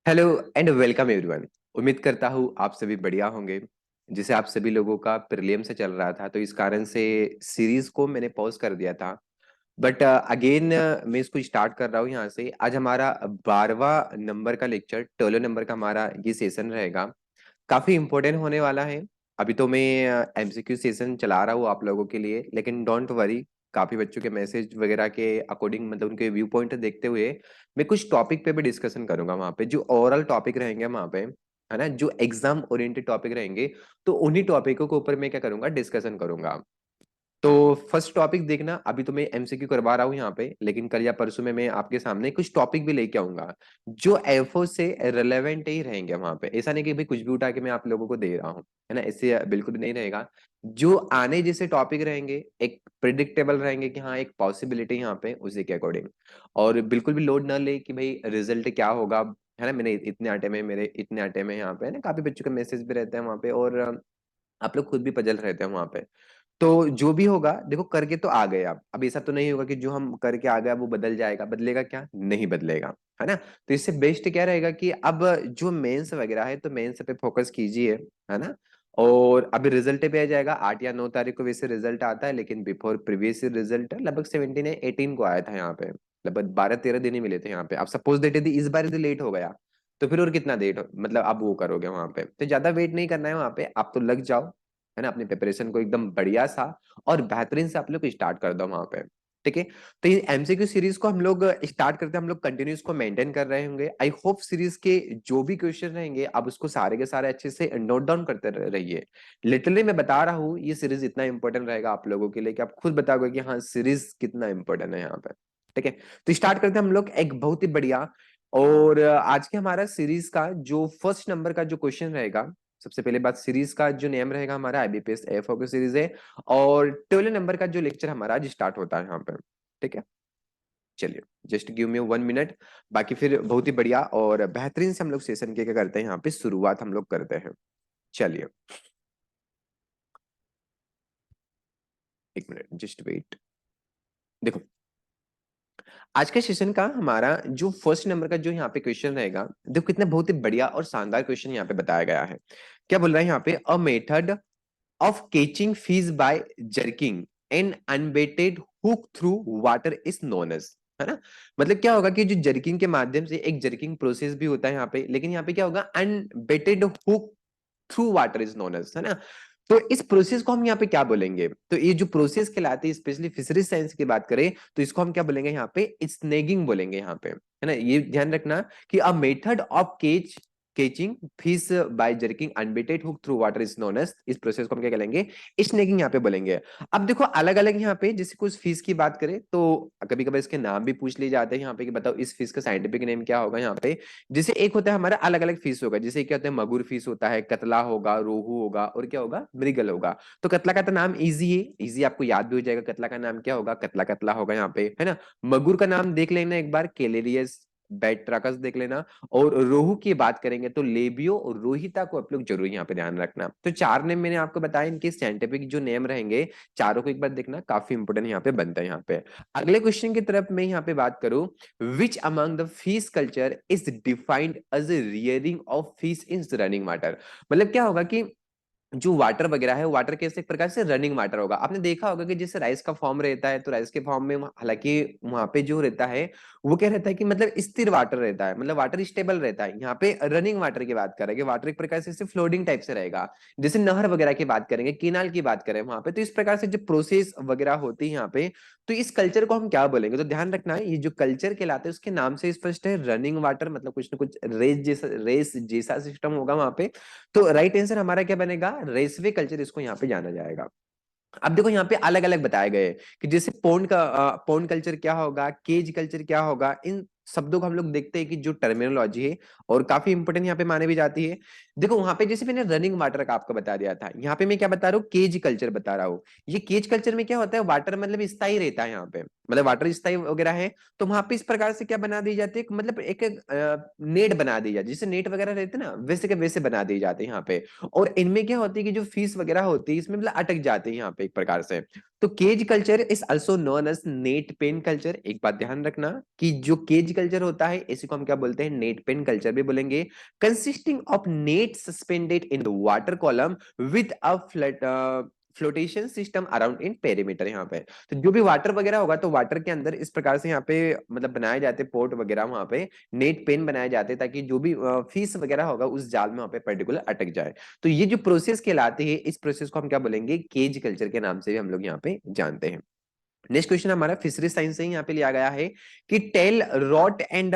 Hello and welcome everyone. उम्मीद करता हूँ आप सभी बढ़िया होंगे। जिसे आप सभी लोगों का प्रीलियम से चल रहा था तो इस कारण से सीरीज को मैंने पॉज कर दिया था। बट अगेन मैं इसको स्टार्ट कर रहा हूँ यहाँ से। आज हमारा 12वां नंबर का लेक्चर, 12 नंबर का हमारा ये सेशन रहेगा। काफी इंपॉर्टेंट होने वाला है। अभी तो मैं एमसीक्यू सेशन चला रहा हूँ आप लोगों के लिए, लेकिन डोंट वरी। काफी बच्चों के मैसेज वगैरह के अकॉर्डिंग, मतलब उनके व्यू पॉइंट देखते हुए मैं कुछ टॉपिक पे भी डिस्कशन करूंगा वहां पे, जो ओरल टॉपिक रहेंगे वहां पे, है ना, जो एग्जाम ओरिएंटेड टॉपिक रहेंगे। तो उन्हीं टॉपिकों के ऊपर मैं क्या करूंगा, डिस्कशन करूंगा। तो फर्स्ट टॉपिक देखना, अभी तो मैं एमसीक्यू करवा रहा हूँ यहाँ पे, लेकिन कल या परसों में मैं आपके सामने कुछ टॉपिक भी लेके आऊंगा जो एफओ से रिलेवेंट ही रहेंगे वहां पे। ऐसा नहीं कि भाई कुछ भी उठा के मैं आप लोगों को दे रहा हूँ, है ना, इससे बिल्कुल भी नहीं रहेगा। जो आने जैसे टॉपिक रहेंगे एक प्रिडिक्टेबल रहेंगे कि हाँ एक पॉसिबिलिटी यहाँ पे, उसी के अकॉर्डिंग। और बिल्कुल भी लोड ना ले कि भाई रिजल्ट क्या होगा, है ना, मैंने इतने आटे में, मेरे इतने आटे में यहाँ पे, है ना, काफी बच्चों के मैसेज भी रहते हैं वहां पे, और आप लोग खुद भी पजल रहते हैं वहां पे। तो जो भी होगा देखो, करके तो आ गए आप। अब ऐसा तो नहीं होगा कि जो हम करके आ गए वो बदल जाएगा, बदलेगा क्या, नहीं बदलेगा, है ना। तो इससे बेस्ट क्या रहेगा कि अब जो मेंस वगैरह है तो मेंस पे फोकस कीजिए, है ना। और अभी रिजल्ट पे आ जाएगा 8 या 9 तारीख को, वैसे रिजल्ट आता है, लेकिन बिफोर प्रीवियस रिजल्ट लगभग 17 या 18 को आया था यहाँ पे। लगभग 12-13 दिन ही मिले थे यहाँ पे। अब सपोज देट यदि इस बार यदि लेट हो गया तो फिर और कितना लेट, मतलब आप वो करोगे वहां पे। तो ज्यादा वेट नहीं करना है वहां पे, आप तो लग जाओ, है ना, अपनी प्रिपरेशन को एकदम बढ़िया सा और बेहतरीन से आप लोग स्टार्ट कर दो वहां पे। ठीक है। तो ये एमसीक्यू सीरीज को हम लोग स्टार्ट करते हैं, हम लोग कंटिन्यू इसको मेंटेन कर रहे होंगे। आई होप सीरीज के जो भी क्वेश्चन रहेंगे आप उसको सारे के सारे अच्छे से नोट डाउन करते रहिए। लिटरली मैं बता रहा हूँ ये सीरीज इतना इंपॉर्टेंट रहेगा आप लोगों के लिए कि आप खुद बताओगे कि हाँ सीरीज कितना इंपॉर्टेंट है यहाँ पे। ठीक है। तो स्टार्ट करते हैं हम लोग एक बहुत ही बढ़िया। और आज के हमारा सीरीज का जो फर्स्ट नंबर का जो क्वेश्चन रहेगा, सबसे पहले बात, सीरीज का जो नेम रहेगा हमारा आईबीपीएस एफओ की सीरीज है। और 12 नंबर का जो लेक्चर हमारा आज स्टार्ट होता है यहाँ पे। ठीक है। चलिए, जस्ट गिव मी 1 मिनट। बाकी फिर बहुत ही बढ़िया और बेहतरीन से हम लोग सेशन के क्या करते हैं यहाँ पे, शुरुआत हम लोग करते हैं। चलिए, 1 मिनट, जस्ट वेट। देखो, आज के सेशन का हमारा जो फर्स्ट नंबर का जो यहाँ पे क्वेश्चन रहेगा, देखो कितना बहुत ही बढ़िया और शानदार क्वेश्चन यहाँ पे बताया गया है। क्या बोल रहा है यहाँ पे, a method of catching fish by jerking an unbaited hook through water is known as, है ना। मतलब क्या होगा कि जो जर्किंग के माध्यम से, एक जर्किंग प्रोसेस भी होता है यहाँ पे, लेकिन यहाँ पे क्या होगा, unbaited hook through water is known as, है ना। तो इस प्रोसेस को हम यहाँ पे क्या बोलेंगे, तो ये जो प्रोसेस कहलाती है, स्पेशली फिशरीज साइंस की बात करें तो इसको हम क्या बोलेंगे यहाँ पे, स्नेगिंग बोलेंगे यहाँ पे, है ना। ये ध्यान रखना कि a method of catching fish by jerking unbaited hook through water is known as, इस प्रोसेस को हम क्या कहेंगे, स्नेकिंग यहाँ पे बोलेंगे। अब देखो अलग अलग यहाँ पे, जैसे कुछ फिश की बात करें तो कभी कभी इसके नाम भी पूछ लिए जाते हैं यहाँ पे कि बताओ इस फिश का साइंटिफिक नेम क्या होगा यहाँ पे। जैसे एक होता है हमारा अलग अलग फिश होगा, जैसे क्या होता है, मगुर फिश होता है, कतला होगा, रोहू होगा, और क्या होगा, मृगल होगा। तो कतला का तो नाम इजी है, इजी आपको याद भी हो जाएगा, कतला का नाम क्या होगा, कतला कतला होगा यहाँ पे, है ना। मगुर का नाम देख लेना एक बार, केलेरियस बैट्राकस देख लेना। और रोहू की बात करेंगे तो लेबियो और रोहिता को आप लोग जरूर यहाँ पे ध्यान रखना। तो चार नेम मैंने आपको बताया, इनके साइंटिफिक जो नेम रहेंगे चारों को एक बार देखना, काफी इंपोर्टेंट यहाँ पे बनता है यहाँ पे। अगले क्वेश्चन की तरफ मैं यहाँ पे बात करूं, which among the fish culture is defined as a rearing of fish in running water. मतलब क्या होगा कि जो वाटर वगैरह है, वाटर कैसे एक प्रकार से रनिंग वाटर होगा। आपने देखा होगा कि जैसे राइस का फॉर्म रहता है, तो राइस के फॉर्म में हालांकि वहां पे जो रहता है वो क्या रहता है कि मतलब स्थिर वाटर रहता है, मतलब वाटर स्टेबल रहता है। यहाँ पे रनिंग वाटर की बात करेंगे, वाटर एक प्रकार से फ्लोटिंग टाइप से रहेगा। जैसे नहर वगैरह की बात करेंगे, केनाल की बात करें वहां पे, तो इस प्रकार से जो प्रोसेस वगैरह होती है यहाँ पे, तो इस कल्चर को हम क्या बोलेंगे। तो ध्यान रखना है, ये जो कल्चर कहलाते हैं उसके नाम से स्पष्ट है, रनिंग वाटर, मतलब कुछ ना कुछ रेस जैसा सिस्टम होगा वहां पे। तो राइट आंसर हमारा क्या बनेगा, रेसवे कल्चर, इसको यहाँ पे जाना जाएगा। अब देखो यहाँ पे अलग अलग बताए गए कि जैसे पौंड कल्चर क्या होगा, केज कल्चर क्या होगा। इन शब्दों को हम लोग देखते हैं कि जो टर्मिनोलॉजी है और काफी इंपोर्टेंट यहाँ पे माने भी जाती है। देखो वहां पे जैसे मैंने रनिंग वाटर का आपको बता दिया था, यहाँ पे मैं क्या बता रहा हूँ, केज कल्चर बता रहा हूँ। ये केज कल्चर में क्या होता है, वाटर मतलब स्थायी रहता है यहाँ पे, मतलब वाटर स्थायी वगैरह है। तो वहां पे इस प्रकार से क्या बना दी जाती है, मतलब एक नेट बना दी जाती है, जैसे नेट वगैरह रहते हैं ना, वैसे के वैसे बना दी जाते हैं यहाँ पे। और इनमें क्या होती है कि जो फीस वगैरह होती है इसमें मतलब अटक जाते हैं यहाँ पे एक प्रकार से। तो cage culture is also known as net pen culture. एक बात ध्यान रखना कि जो केज कल्चर होता है, इसी को हम क्या बोलते हैं, नेट पेन कल्चर भी बोलेंगे। Consisting of net suspended in the water column with a flat flotation system around in perimeter. यहाँ पे तो जो भी वाटर वगैरह होगा तो वाटर के अंदर इस प्रकार से यहाँ पे मतलब बनाए जाते पोर्ट वगैरह, वहां पे नेट पेन बनाए जाते ताकि जो भी फिश वगैरह होगा उस जाल में वहां पे पर्टिकुलर अटक जाए। तो ये जो प्रोसेस कहलाती है, इस प्रोसेस को हम क्या बोलेंगे, केज कल्चर के नाम से भी हम लोग यहाँ पे जानते हैं। नेक्स्ट क्वेश्चन हमारा फिशरी साइंस से ही यहाँ पे लिया गया है कि tail rot and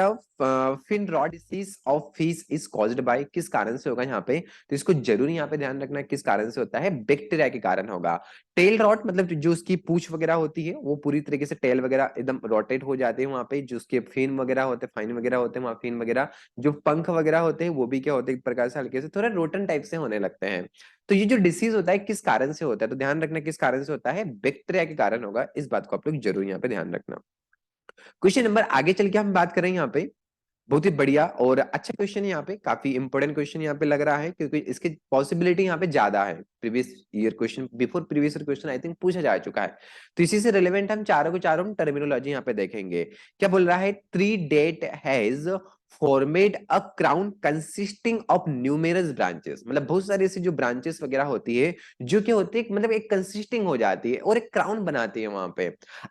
fin rot disease of fish is caused by, किस कारण से होगा यहाँ पे, तो इसको जरूर यहाँ पे ध्यान रखना किस कारण से होता है, बैक्टीरिया के कारण होगा। टेल रॉट मतलब जो उसकी पूंछ वगैरह होती है वो पूरी तरीके से टेल वगैरह एकदम रोटेट हो जाते हैं, वहां पे जो उसके फिन वगैरह होते हैं, फाइन वगैरह होते हैं, वहां फिन वगैरह जो पंख वगैरह होते हैं वो भी क्या होते हैं, एक प्रकार से हल्के से थोड़ा रोटन टाइप से होने लगते हैं। तो ये जो डिसीज होता है किस कारण से होता है, तो ध्यान रखना किस कारण से होता है, बैक्टीरिया के कारण होगा, इस बात को आप लोग जरूर यहाँ पे ध्यान रखना। क्वेश्चन नंबर आगे चल के हम बात करें यहाँ पे, बहुत ही बढ़िया और अच्छा क्वेश्चन है, यहाँ पे काफी इंपोर्टेंट क्वेश्चन यहाँ पे लग रहा है क्योंकि इसकी पॉसिबिलिटी यहाँ पे ज्यादा है। Previous year question, before previous year question I think पूछा जा चुका है, तो इसी से रिलेवेंट हम चारों को चारों टर्मिनोलॉजी यहाँ पे देखेंगे। क्या बोल रहा है, tree that has formed a crown consisting of numerous branches, मतलब बहुत सारी ऐसी जो ब्रांचेस वगैरह होती है जो क्या होती है, मतलब एक कंसिस्टिंग हो जाती है और एक क्राउन बनाती है वहां पे,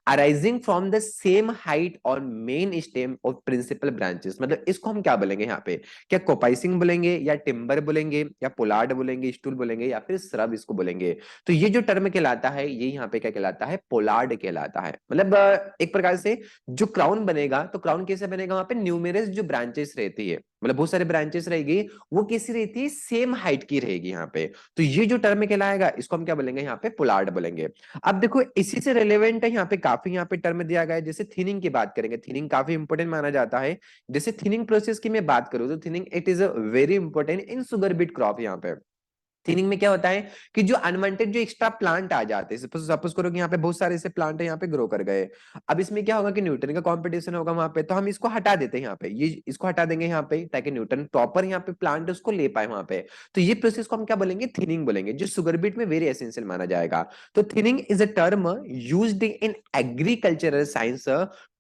arising from the same height और main stem of principal branches. मतलब इसको हम क्या बोलेंगे यहाँ पे, क्या कोपाइसिंग बोलेंगे या टिम्बर बोलेंगे या पोलार्ड बोलेंगे, स्टूल बोलेंगे या फिर श्रब इसको बोलेंगे। तो ये जो टर्म कहलाता है ये यहाँ पे क्या कहलाता है, पोलार्ड कहलाता है। मतलब एक प्रकार से जो क्राउन बनेगा तो क्राउन कैसे बनेगा, वहां पे न्यूमेरस जो ब्रांचेस रहती है, मतलब बहुत सारे ब्रांचेस रहेगी, वो कैसी रहती है, सेम हाइट की रहेगी यहाँ पे। तो ये जो टर्म कहलाएगा इसको हम क्या बोलेंगे, यहाँ पे पोलार्ड बोलेंगे। अब देखो इसी से रिलेवेंट है यहाँ पे काफी यहाँ पे टर्म दिया गया है, जैसे थिनिंग की बात करेंगे, थिनिंग काफी इंपॉर्टेंट माना जाता है। जैसे थिनिंग प्रोसेस की मैं बात करूं तो thinning it is a very important in sugar beet crop. यहाँ पे थिनिंग में क्या होता है कि जो अनवांटेड जो एक्स्ट्रा प्लांट आ जाते हैं, सपोज करो कि यहाँ पे बहुत सारे ऐसे प्लांट है यहाँ पे ग्रो कर गए, अब इसमें क्या होगा कि न्यूटन का कंपटीशन होगा वहां पे, तो हम इसको हटा देते हैं यहाँ पे, ये इसको हटा देंगे यहाँ पे ताकि न्यूटन प्रॉपर यहाँ पे प्लांट उसको ले पाए वहां पे। तो ये प्रोसेस को हम क्या बोलेंगे, थिनिंग बोलेंगे, जो सुगर बीट में वेरी एसेंशियल माना जाएगा। तो thinning is a term used in agricultural science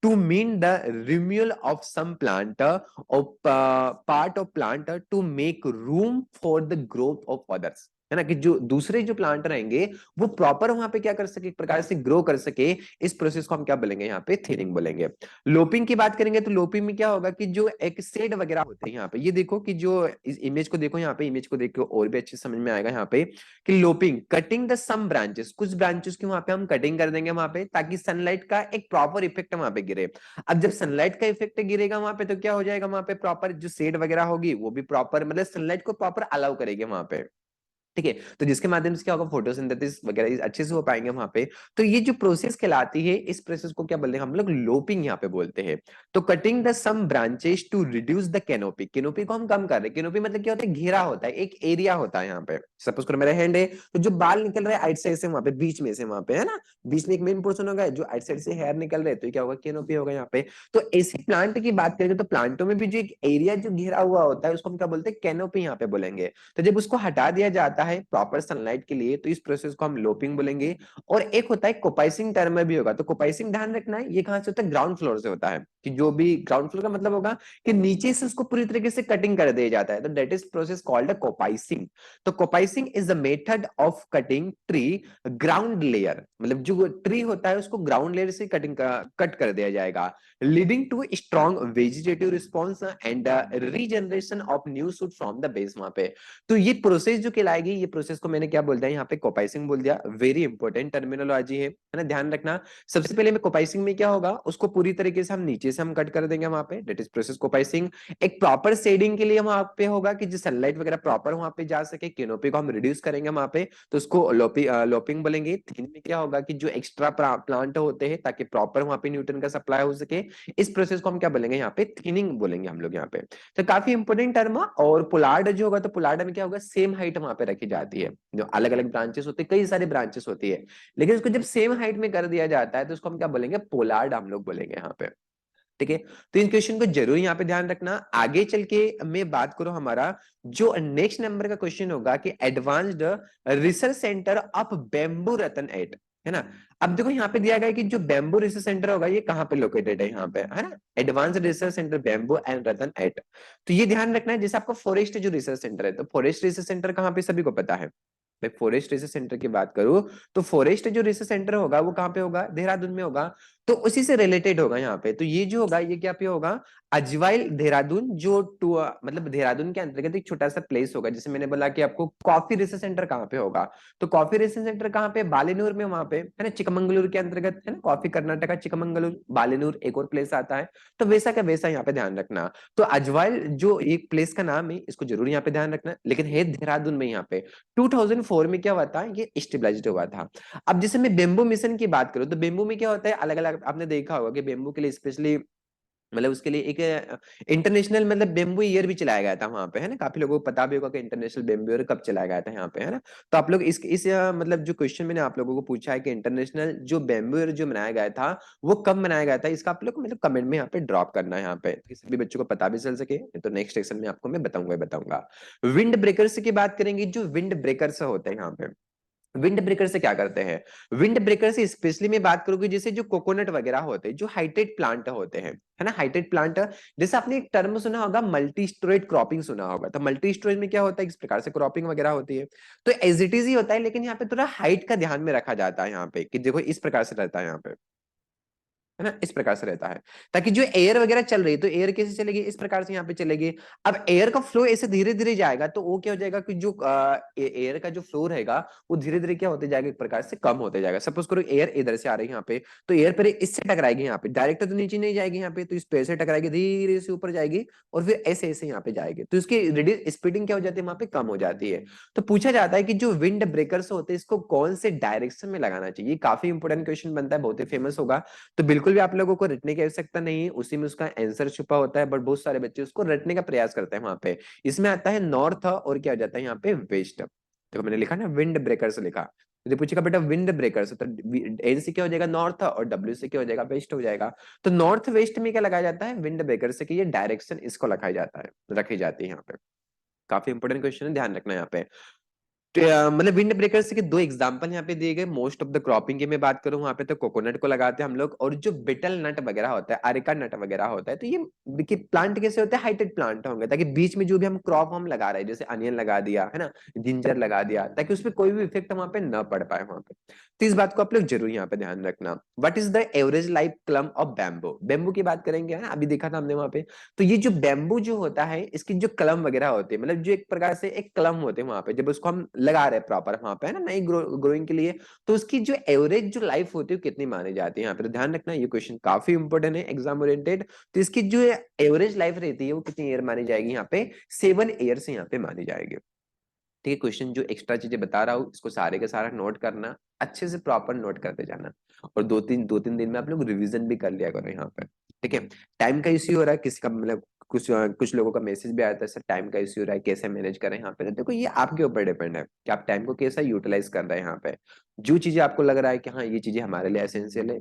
to mean the removal of some plant or part of plant to make room for the growth of others, है ना, कि जो दूसरे जो प्लांट रहेंगे वो प्रॉपर वहां पे क्या कर सके, एक प्रकार से ग्रो कर सके, इस प्रोसेस को हम क्या बोलेंगे, यहाँ पे थिनिंग बोलेंगे। लोपिंग की बात करेंगे तो लोपिंग में क्या होगा कि जो एक सेड वगैरह होते हैं यहाँ पे, ये देखो कि जो इस इमेज को देखो, यहाँ पे इमेज को देखो और भी अच्छे समझ में आएगा यहाँ पे कि लोपिंग कटिंग द सम ब्रांचेस, कुछ ब्रांचेस की वहां पे हम कटिंग कर देंगे वहां पे ताकि सनलाइट का एक प्रॉपर इफेक्ट वहां पे गिरे। अब जब सनलाइट का इफेक्ट गिरेगा वहां पे तो क्या हो जाएगा, वहां पे प्रॉपर जो शेड वगैरह होगी वो भी प्रॉपर मतलब सनलाइट को प्रॉपर अलाउ करेगी वहां पे, ठीक है। तो जिसके माध्यम से क्या होगा, फोटोसिंथेसिस वगैरह अच्छे से हो पाएंगे वहां पे। तो ये जो प्रोसेस कहलाती है इस प्रोसेस को क्या बोलते हैं हम लोग, लोपिंग यहाँ पे बोलते हैं। तो cutting the some branches to reduce the canopy, canopy को हम कम कर रहे हैं, कैनोपी मतलब क्या होता है, घेरा होता है, एक एरिया होता है यहाँ पे। सपोज करो मेरा हैंड है तो जो बाल निकल रहे हैं आइट साइड से वहां पे, बीच में से वहां पे, है ना, बीच में एक मेन पोर्शन होगा, जो आइट साइड से हेयर निकल रहे हैं तो क्या होगा, कैनोपी होगा यहाँ पे। तो ऐसे प्लांट की बात करेंगे तो प्लांटों में भी जो एक एरिया जो घेरा हुआ होता है उसको हम क्या बोलते हैं, कैनोपी यहाँ पे बोलेंगे। तो जब उसको हटा दिया जाता है प्रॉपर सनलाइट के लिए तो इस प्रोसेस को हम लोपिंग बोलेंगे। और एक होता है कोपाइसिंग टर्म में भी होगा, तो कोपाइसिंग ध्यान रखना है ये कहां से होता है, ग्राउंड फ्लोर से होता है, कि जो भी ग्राउंड फ्लोर का मतलब होगा कि नीचे से उसको पूरी तरीके से कटिंग कर दिया जाता है, तो that is process called coppicing. तो coppicing is the method of cutting tree ground layer, मतलब जो ट्री होता है उसको ग्राउंड लेयर से कट कर दिया जाएगा, leading to strong vegetative response and regeneration of new shoot from the base. वहां पे तो ये प्रोसेस जो कहलाएगी, ये प्रोसेस को मैंने क्या बोल दिया यहाँ पे, कोपाइसिंग बोल दिया। वेरी इंपॉर्टेंट टर्मिनोलॉजी है ना, ध्यान रखना। सबसे पहले में कोपाइसिंग में क्या होगा, उसको पूरी तरीके से हम नीचे से हम कट कर देंगे वहां पे, दैट इज प्रोसेस कोपाइसिंग। एक प्रॉपर शेडिंग के लिए वहां पे होगा कि जो सनलाइट वगैरह प्रॉपर वहां पे जा सके, कैनोपी को हम रिड्यूस करेंगे वहां पे, तो उसको लोपिंग बोलेंगे। थिन में क्या होगा कि जो एक्स्ट्रा प्लांट होते हैं ताकि प्रॉपर वहां पे न्यूट्रन का सप्लाई हो सके, इस प्रोसेस को हम क्या बोलेंगे, यहाँ पे थिनिंग बोलेंगे हम लोग यहाँ पे। तो काफी इंपोर्टेंट टर्म। और पोलार्ड जो होगा तो पोलार्ड में क्या होगा, सेम हाइट वहां पे रखी जाती है, जो अलग अलग ब्रांचेस होती है, कई सारी ब्रांचेस होती है, लेकिन उसको जब सेम हाइट में कर दिया जाता है तो उसको हम क्या बोलेंगे, पोलार्ड हम लोग बोलेंगे यहाँ पे, ठीक है। तो इन क्वेश्चन को जरूर यहाँ पे ध्यान रखना। आगे चल के मैं बात करूं, हमारा जो नेक्स्ट नंबर का क्वेश्चन होगा कि advanced research centre of bamboo rattan at, है ना। अब देखो यहाँ पे दिया गया है कि जो बैम्बू रिसर्च सेंटर होगा ये कहाँ पे लोकेटेड है, यहाँ पे, है ना, advance research centre bamboo and rattan at. तो ये ध्यान रखना है, जैसे आपको फॉरेस्ट जो रिसर्च सेंटर है, तो फॉरेस्ट रिसर्च सेंटर कहाँ पे सभी को पता है। मैं फॉरेस्ट रिसर्च सेंटर की बात करूं तो फॉरेस्ट जो रिसर्च सेंटर होगा वो कहाँ पे होगा, देहरादून में होगा। तो उसी से रिलेटेड होगा यहाँ पे, तो ये जो होगा ये क्या पे होगा, अजवाइल देहरादून, जो टू मतलब देहरादून के अंतर्गत एक छोटा सा प्लेस होगा। जैसे मैंने बोला कि आपको कॉफी रिसर्च सेंटर कहाँ पे होगा, तो कॉफी रिसर्च सेंटर कहाँ पे, बालेनूर में, वहां पे, है ना, चिकमंगलूर के अंतर्गत, है ना, कॉफी कर्नाटका चिकमंगलूर, बालेनूर एक और प्लेस आता है। तो वैसा का वैसा यहाँ पे ध्यान रखना। तो अजवाइल जो एक प्लेस का नाम है इसको जरूर यहाँ पे ध्यान रखना, लेकिन है देहरादून में। यहाँ पे 2004 में क्या हुआ था, ये स्टेबलाइज्ड हुआ था। अब जैसे मैं बेम्बू मिशन की बात करूं तो बेम्बू में क्या होता है, अलग अलग आपने देखा होगा कि बेम्बू के लिए स्पेशली, मतलब उसके लिए एक इंटरनेशनल मतलब बेम्बू ईयर भी चलाया गया था वहां पे, है ना। काफी लोगों को पता भी होगा कि इंटरनेशनल बेम्बू ईयर कब चलाया गया था यहाँ पे, है ना। तो आप लोग मतलब जो क्वेश्चन मैंने आप लोगों को पूछा है कि इंटरनेशनल जो बेम्बू ईयर जो मनाया गया था वो कब मनाया गया था, इसका आप लोग को मतलब कमेंट में यहाँ पे ड्रॉप करना है यहाँ पे, ताकि सभी बच्चों को पता भी चल सके। तो नेक्स्ट सेक्शन में आपको मैं बताऊंगा ही बताऊंगा। विंड ब्रेकर्स की बात करेंगे, जो विंड ब्रेकर्स होते हैं यहाँ पे, विंड ब्रेकर से क्या करते हैं, विंड ब्रेकर से स्पेशली मैं बात करूंगी, जैसे जो कोकोनट वगैरह होते हैं, जो हाइटेड प्लांट होते हैं, है ना, हाइटेड प्लांट। जैसे आपने एक टर्म सुना होगा मल्टी स्टोरेज क्रॉपिंग सुना होगा, तो मल्टी स्टोरेज में क्या होता है, इस प्रकार से क्रॉपिंग वगैरह होती है। तो एज इट इज ही होता है, लेकिन यहाँ पे थोड़ा हाइट का ध्यान में रखा जाता है यहाँ पे, कि देखो इस प्रकार से रहता है यहाँ पे, है ना, इस प्रकार से रहता है, ताकि जो एयर वगैरह चल रही है तो एयर कैसे चलेगी, इस प्रकार से यहाँ पे चलेगी। अब एयर का फ्लो ऐसे धीरे धीरे जाएगा तो वो क्या हो जाएगा कि जो एयर का जो फ्लो रहेगा वो धीरे धीरे क्या होते जाएगा, एक प्रकार से कम होते जाएगा। सपोज करो एयर इधर से आ रही है यहाँ पे, तो एयर पर इससे टकराएगी यहाँ पे, डायरेक्ट तो नीचे नहीं जाएगी यहाँ पे, तो इस पेड़ से टकराएगी, धीरे से ऊपर जाएगी और फिर ऐसे ऐसे यहाँ पे जाएगी, तो इसकी रेडियस स्पीडिंग क्या हो जाती है, वहां पे कम हो जाती है। तो पूछा जाता है कि जो विंड ब्रेकर्स होते हैं इसको कौन से डायरेक्शन में लगाना चाहिए, काफी इंपोर्टेंट क्वेश्चन बनता है, बहुत ही फेमस होगा। तो बिल्कुल भी आप लोगों को रटने की आवश्यकता नहीं है, उसी में उसका आंसर छुपा होता है, बट बहुत सारे बच्चे उसको रटने का प्रयास करते हैं वहां पे। इसमें आता है नॉर्थ और क्या हो जाता है यहाँ पे वेस्ट। देखो मैंने लिखा ना विंड ब्रेकर से लिखा, तो पूछेगा बेटा विंड ब्रेकर से, तो एन से क्या हो जाएगा नॉर्थ और डब्ल्यू से क्या हो जाएगा वेस्ट हो जाएगा। तो नॉर्थ वेस्ट में क्या लगाया जाता है, विंड ब्रेकर से, कि ये डायरेक्शन इसको रखा जाता है, रखी जाती है यहाँ पे। काफी इंपोर्टेंट क्वेश्चन है, ध्यान रखना यहाँ पे। तो, मतलब विंड ब्रेकर्स के दो एग्जांपल यहाँ पे दिए गए। मोस्ट ऑफ द क्रॉपिंग की मैं बात करूं वहां पे तो कोकोनट को लगाते हैं हम लोग, और जो बिटल नट वगैरह होता है, अरेका नट वगैरह होता है, तो ये देखिए प्लांट कैसे होते हैं, हाइटेड प्लांट होंगे, ताकि बीच में जो भी हम क्रॉप हम लगा रहे हैं, जैसे अनियन लगा दिया, है ना, जिंजर लगा दिया, ताकि उसपे कोई भी इफेक्ट वहां पे न पड़ पाए वहां पे। तो इस बात को आप लोग जरूर यहाँ पे ध्यान रखना। What is the average life क्लम of bamboo, bamboo की बात करेंगे, है ना, अभी देखा था हमने वहां पे। तो ये जो बैम्बू जो होता है इसकी जो कलम वगैरह होती है, मतलब जो एक प्रकार से एक कलम होते हैं वहां पे, जब उसको हम लगा रहे हैं प्रॉपर वहां पे, है ना, नई ग्रोइंग के लिए, तो उसकी जो एवरेज जो लाइफ होती है वो कितनी मानी जाती है यहाँ पे, तो ध्यान रखना, ये क्वेश्चन काफी इंपॉर्टेंट है, एग्जाम ओरिएंटेड। तो इसकी जो एवरेज लाइफ रहती है वो कितनी ईयर मानी जाएगी यहाँ पे, 7 ईयर से यहाँ पे मानी जाएगी। ठीक है, क्वेश्चन जो एक्स्ट्रा चीजें बता रहा हूँ इसको सारे का सारा नोट करना, अच्छे से प्रॉपर नोट करते जाना, और दो तीन दिन में आप लोग रिवीजन भी कर लिया करो यहाँ पे। ठीक है, टाइम का इश्यू हो रहा है किसी का, मतलब कुछ लोगों का मैसेज भी आया था सर टाइम का इश्यू हो रहा है, कैसे मैनेज करें यहाँ पे। तो देखो ये आपके ऊपर डिपेंड है कि आप टाइम को कैसा यूटिलाइज कर रहे हैं यहाँ पे। जो चीजें आपको लग रहा है कि हाँ ये चीजें हमारे लिए एसेंशियल है,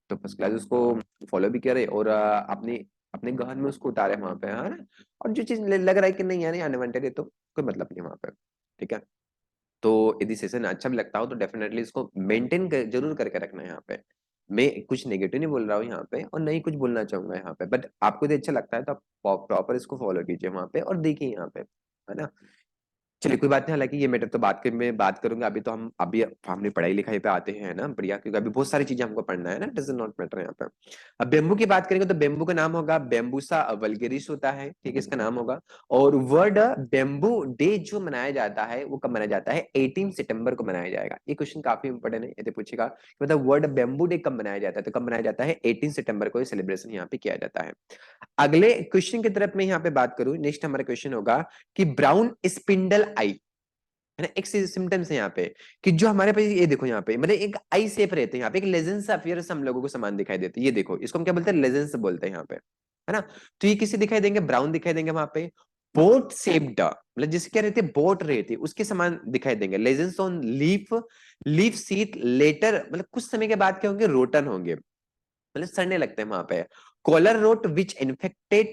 तो फर्स्ट क्लास उसको फॉलो भी करे और अपने अपने गहन में उसको उतारे वहां पे, है ना। और जो चीज लग रहा है कि नहीं यार अनवांटेड है तो कोई मतलब नहीं वहां पे। ठीक है, तो यदि सेशन अच्छा भी लगता हो तो डेफिनेटली इसको मेंटेन जरूर करके रखना है यहाँ पे। मैं कुछ नेगेटिव नहीं बोल रहा हूँ यहाँ पे और नहीं कुछ बोलना चाहूंगा यहाँ पे, बट आपको यदि अच्छा लगता है तो आप प्रॉपर इसको फॉलो कीजिए वहां पे और देखिए यहाँ पे, है ना। चलिए कोई बात नहीं, हालांकि ये मैटर तो मैं बात करूंगा, अभी तो हम अभी हमने पढ़ाई लिखाई पे आते हैं ना, बढ़िया, क्योंकि अभी बहुत सारी चीजें हमको पढ़ना है ना, डज नॉट मैटर यहाँ पे। अब बेम्बू की बात करेंगे तो बेम्बू का नाम होगा बेम्बूसा वल्गेरिस होता है, ठीक है, इसका नाम होगा। और वर्ल्ड बेम्बू डे जो मनाया जाता है वो कब मनाया जाता है, 18 सितंबर को मनाया जाएगा। ये क्वेश्चन काफी इंपॉर्टेंट है, यदि पूछेगा कि मतलब वर्ल्ड बेम्बू डे कब मनाया जाता है, तो कब मनाया जाता है, 18 सितंबर को सेलिब्रेशन यहाँ पे किया जाता है। अगले क्वेश्चन की तरफ मैं यहाँ पे बात करूं, नेक्स्ट हमारा क्वेश्चन होगा कि ब्राउन स्पिंडल आई, है ना, एक सिम्टम्स है यहाँ पे, कि जो हमारे पास ये देखो यहाँ पे मतलब एक आई शेप रहते हैं यहाँ पे, एक लेजेंस अपीयरेंस हम लोगों को समान दिखाई देते हैं, ये देखो इसको हम क्या बोलते हैं, लेजेंस बोलते हैं यहाँ पे, है ना। तो ये किसी दिखाई देंगे, ब्राउन दिखाई देंगे वहां पे। बोट शेप्ड, मतलब जिससे क्या रहती है, बोट रहती है उसके समान दिखाई देंगे। Lesions on leaf, leaf sheath later, मतलब कुछ समय के बाद क्या होंगे, रोटन होंगे, मतलब सड़ने लगते हैं वहां पे। कॉलर रोट विच इन्फेक्टेड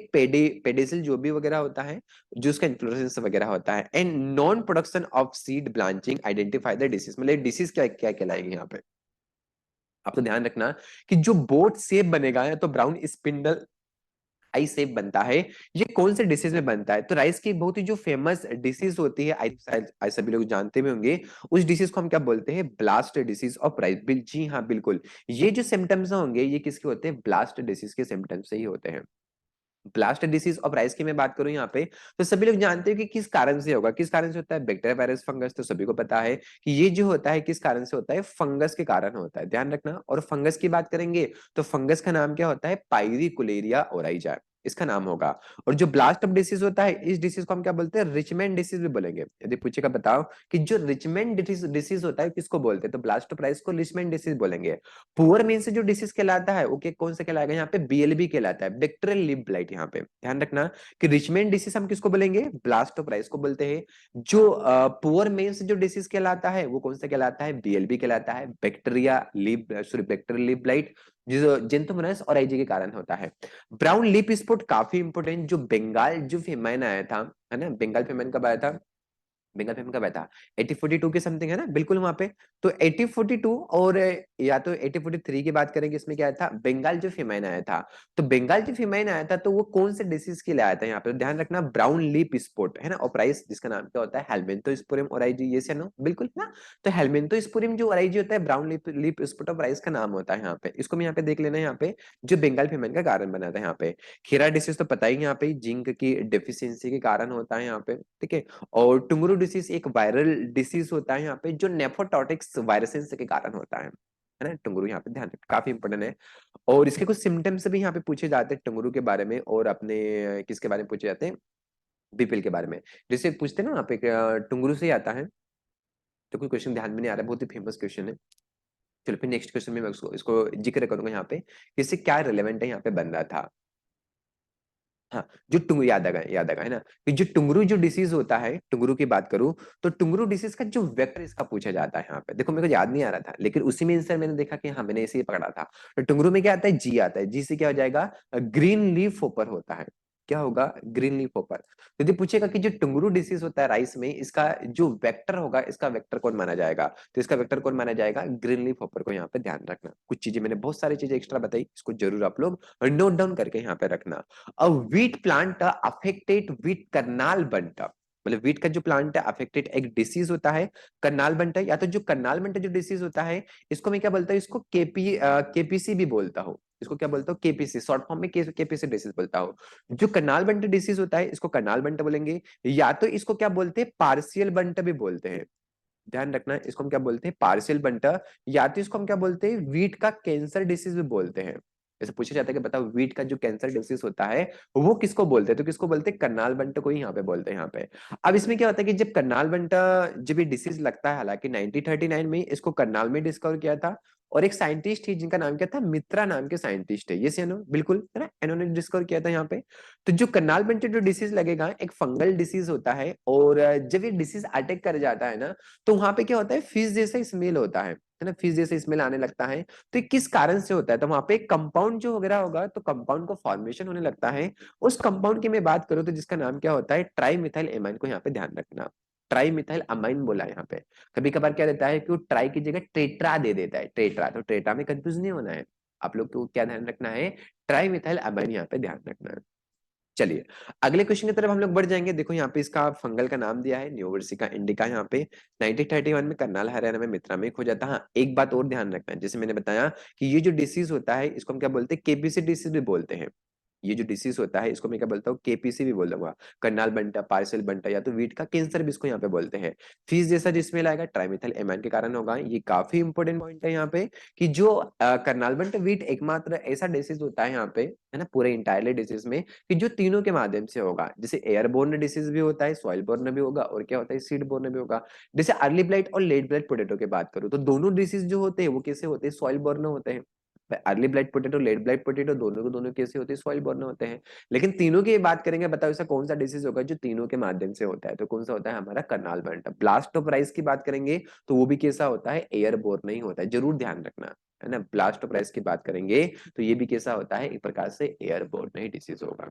पेडिसल जो भी वगैरह होता है, जो उसका इन्फ्लोरेंस वगैरह होता है। And non production of seed blanching identify the disease, मतलब डिसीज क्या क्या कहलाएगी यहाँ पे, आप तो ध्यान रखना कि जो बोट शेप बनेगा या तो ब्राउन स्पिंडल आई शेप बनता है, ये कौन से डिशेज में बनता है? तो राइस की बहुत ही जो फेमस डिशेज होती है, आई सभी लोग जानते भी होंगे, उस डिशेज को हम क्या बोलते हैं? Blast disease of rice. जी हाँ, बिल्कुल। ये जो सिम्टम्स होंगे ये किसके होते हैं? ब्लास्ट डिसीज के सिम्टम्स से ही होते हैं। ब्लास्ट डिसीज ऑफ राइस की मैं बात करूं यहाँ पे, तो सभी लोग जानते हैं कि किस कारण से होगा, किस कारण से होता है? Bacteria, virus, fungus. तो सभी को पता है कि ये जो होता है किस कारण से होता है? फंगस के कारण होता है, ध्यान रखना। और फंगस की बात करेंगे तो फंगस का नाम क्या होता है? पायरिकुलेरिया ओराइजा इसका नाम होगा। और जो ब्लास्ट ऑफ डिसीज होता है, इस डिसीज को हम क्या बोलते हैं? रिचमेंट डिसीज भी बोलेंगे। यदि पूछेगा बताओ कि जो रिचमेंट डिसीज होता है किसको बोलते हैं, तो ब्लास्ट ऑफ राइस को रिचमेंट डिसीज बोलेंगे। पुअर मीन से जो डिसीज कहलाता है वो कौन सा कहलाएगा? यहाँ पे बीएलबी कहलाता है, बैक्टीरियल लीफ ब्लाइट। यहाँ पे ध्यान रखना कि रिचमेंट डिसीज हम किसको बोलेंगे? ब्लास्ट ऑफ राइस को बोलते हैं। जो पुअर मीन से जो डिसीज कहलाता है वो कौन सा कहलाता है? बीएलबी कहलाता है, bacteria leaf, sorry bacterial leaf blight, जो जेंथोमोनास और आईजी के कारण होता है। ब्राउन लिप स्पॉट काफी इंपोर्टेंट, जो बंगाल जो फेमाइन आया था, है ना? बंगाल फेमाइन कब आया था? बंगाल फेम कब आया था? 1842 के समथिंग, है ना? बिल्कुल वहां पे। तो 1842 और या तो 1843 की बात करेंगे, इसमें क्या आया था? बंगाल जो फेमाइन आया था। तो बंगाल जो फेमाइन आया था तो वो कौन से डिसीज के लिए आया था? यहाँ पे तो ध्यान रखना, ब्राउन लीप स्पॉट, है ना? और प्राइस जिसका नाम क्या होता है? हेलमिंथोस्पोरियम ओराइजी, ये से नो बिल्कुल ना। तो हेलमिंथोस्पोरियम जो ओराइजी होता है, brown leaf spot of rice का नाम होता है। यहाँ पे इसको मैं यहाँ पे देख लेना, यहाँ पे जो बंगाल फेमाइन का कारण बना था। यहाँ पे खीरा डिसीज तो पता ही, यहाँ पे जिंक की डेफिशिएंसी के कारण होता है यहाँ पे, ठीक है। और टुंगरू डिसीज एक वायरल डिसीज होता है यहाँ पे, जो नेफोटोटिक्स वायरसेस के कारण होता है ना? टुंगरू यहाँ पे ध्यान रखना, काफी इंपोर्टेंट है। और इसके कुछ सिम्टम्स भी यहाँ पे पूछे जाते हैं टुंगरू के बारे में, और अपने किसके बारे में पूछे जाते हैं? बीपीएल के बारे में। जैसे पूछते हैं ना वहाँ पे टुंगरू से ही आता है, तो कोई क्वेश्चन ध्यान में नहीं आ रहा है, बहुत ही फेमस क्वेश्चन है। चलो फिर नेक्स्ट क्वेश्चन में मैं इसको जिक्र करूंगा यहाँ पे, कि इससे क्या रिलेवेंट है यहाँ पे बन रहा था। हाँ, जो टुंगरू, याद आएगा, है ना? कि जो टुंगरू जो डिसीज होता है, टुंगरू की बात करूं तो टुंगरू डिसीज का जो वेक्टर इसका पूछा जाता है यहाँ पे। देखो मेरे को याद नहीं आ रहा था, लेकिन उसी में आंसर मैंने देखा कि हाँ, मैंने इसे ही पकड़ा था। तो टुंगरू में क्या आता है? जी आता है। जी से क्या हो जाएगा? ग्रीन लीफ होपर होता है। क्या होगा? Green leaf hopper. तो यदि पूछेगा कि जो टुंगरू डिसीज होता है राइस में, इसका जो वेक्टर होगा, इसका वेक्टर कौन माना जाएगा? तो इसका वेक्टर कौन माना जाएगा? ग्रीन लीफ होपर को यहाँ पे ध्यान रखना। कुछ चीजें मैंने बहुत सारी चीजें एक्स्ट्रा बताई, इसको जरूर आप लोग नोट डाउन करके यहाँ पे रखना। A wheat plant affected with Karnal बंट, मतलब व्हीट का जो प्लांट है अफेक्टेड एक डिसीज होता है, करनाल बंट। या तो जो करनाल बंट जो डिसीज होता है, इसको मैं क्या बोलता हूँ? इसको केपीसी भी बोलता हूँ। इसको क्या बोलता हूँ? केपीसी, शॉर्ट फॉर्म में केपीसी डिसीज बोलता हूँ। जो करनाल बंट डिसीज होता है इसको करनाल बंट बोलेंगे, या तो इसको क्या बोलते हैं? पार्शियल बंट भी बोलते हैं। ध्यान रखना, इसको हम क्या बोलते हैं? पार्शियल बंटर, या तो इसको हम क्या बोलते हैं? वीट का कैंसर डिसीज भी बोलते हैं। ऐसे पूछा जाता है कि बताओ वीट का जो कैंसर डिसीज होता है वो किसको बोलते हैं? तो किसको बोलते हैं? करनाल बंटर को ही यहाँ पे बोलते हैं यहाँ पे। अब इसमें क्या होता है कि जब करनाल बंटर जब ये डिसीज लगता है, हालांकि 1939 में इसको करनाल में डिस्कवर किया था, और एक साइंटिस्ट थी जिनका नाम क्या था? मित्रा नाम के साइंटिस्ट है, ये से बिल्कुल, है ना? इन्होंने डिस्कवर किया था यहाँ पे। तो जो करनाल बंटर जो डिसीज लगेगा एक फंगल डिसीज होता है, और जब ये डिसीज अटैक कर जाता है ना, तो वहां पे क्या होता है? फिश जैसा स्मेल होता है ना? फिश जैसा स्मेल आने लगता है। तो ये किस कारण से होता है? तो वहां पे एक कंपाउंड जो वगैरह होगा, तो कंपाउंड को फॉर्मेशन होने लगता है। उस कंपाउंड की मैं बात करूं तो जिसका नाम क्या होता है? ट्राई मिथाइल एमाइन को यहाँ पे ध्यान रखना। ट्राई मिथाइल अमाइन बोला है यहाँ पे। कभी कभार क्या देता है कि वो ट्राई की जगह टेट्रा दे देता है, टेट्रा। तो टेट्रा में कंफ्यूज नहीं होना है आप लोग को, क्या ध्यान रखना है? ट्राई मिथाइल अमाइन यहाँ पे ध्यान रखना है। चलिए अगले क्वेश्चन की तरफ हम लोग बढ़ जाएंगे। देखो यहाँ पे इसका फंगल का नाम दिया है न्यूवर्सिका इंडिका। यहाँ पे 1931 में करनाल हरियाणा में मित्रा में खो जाता है। हाँ, एक बात और ध्यान रखना है, जैसे मैंने बताया कि ये जो डिसीज होता है इसको हम क्या बोलते हैं? केपीसी डिसीज भी बोलते हैं। ये जो डिसीज होता है इसको मैं क्या बोलता हूँ? केपीसी भी बोल दूंगा। करनाल बंटा, पार्सल बंटा, या तो वीट का कैंसर भी इसको यहाँ पे बोलते हैं। फीस जैसा जिसमें लाएगा ट्राइमिथाइल एमाइन के कारण होगा। ये काफी इंपॉर्टेंट पॉइंट है यहाँ पे, कि जो करनाल बंटा वीट एकमात्र ऐसा डिसीज होता है यहाँ पे, है ना, पूरे इंटायरली डिसीज में, कि जो तीनों के माध्यम से होगा। जैसे एयरबोर्न डिसीज भी होता है, सॉइल बोर्न भी होगा, और क्या होता है? सीड बोर्न भी होगा। जैसे अर्ली ब्लाइट और लेट ब्लाइट पोटेटो की बात करूं तो दोनों डिसीज जो होते हैं वो कैसे होते हैं? सॉइल बोर्न होते हैं। Early blight potato, late blight potato, दोनों के दोनों कैसे होते हैं? सॉइल बोर्न होते हैं। लेकिन तीनों की बात करेंगे, बताओ ऐसा कौन सा डिसीज होगा जो तीनों के माध्यम से होता है? तो कौन सा होता है? हमारा करनाल बंट। ब्लास्ट ऑफ राइस की बात करेंगे तो वो भी कैसा होता है? एयरबोर्न नहीं होता है, जरूर ध्यान रखना, है ना? ब्लास्ट ऑफ राइस की बात करेंगे तो ये भी कैसा होता है? एक प्रकार से एयरबोर्न नहीं डिसीज होगा।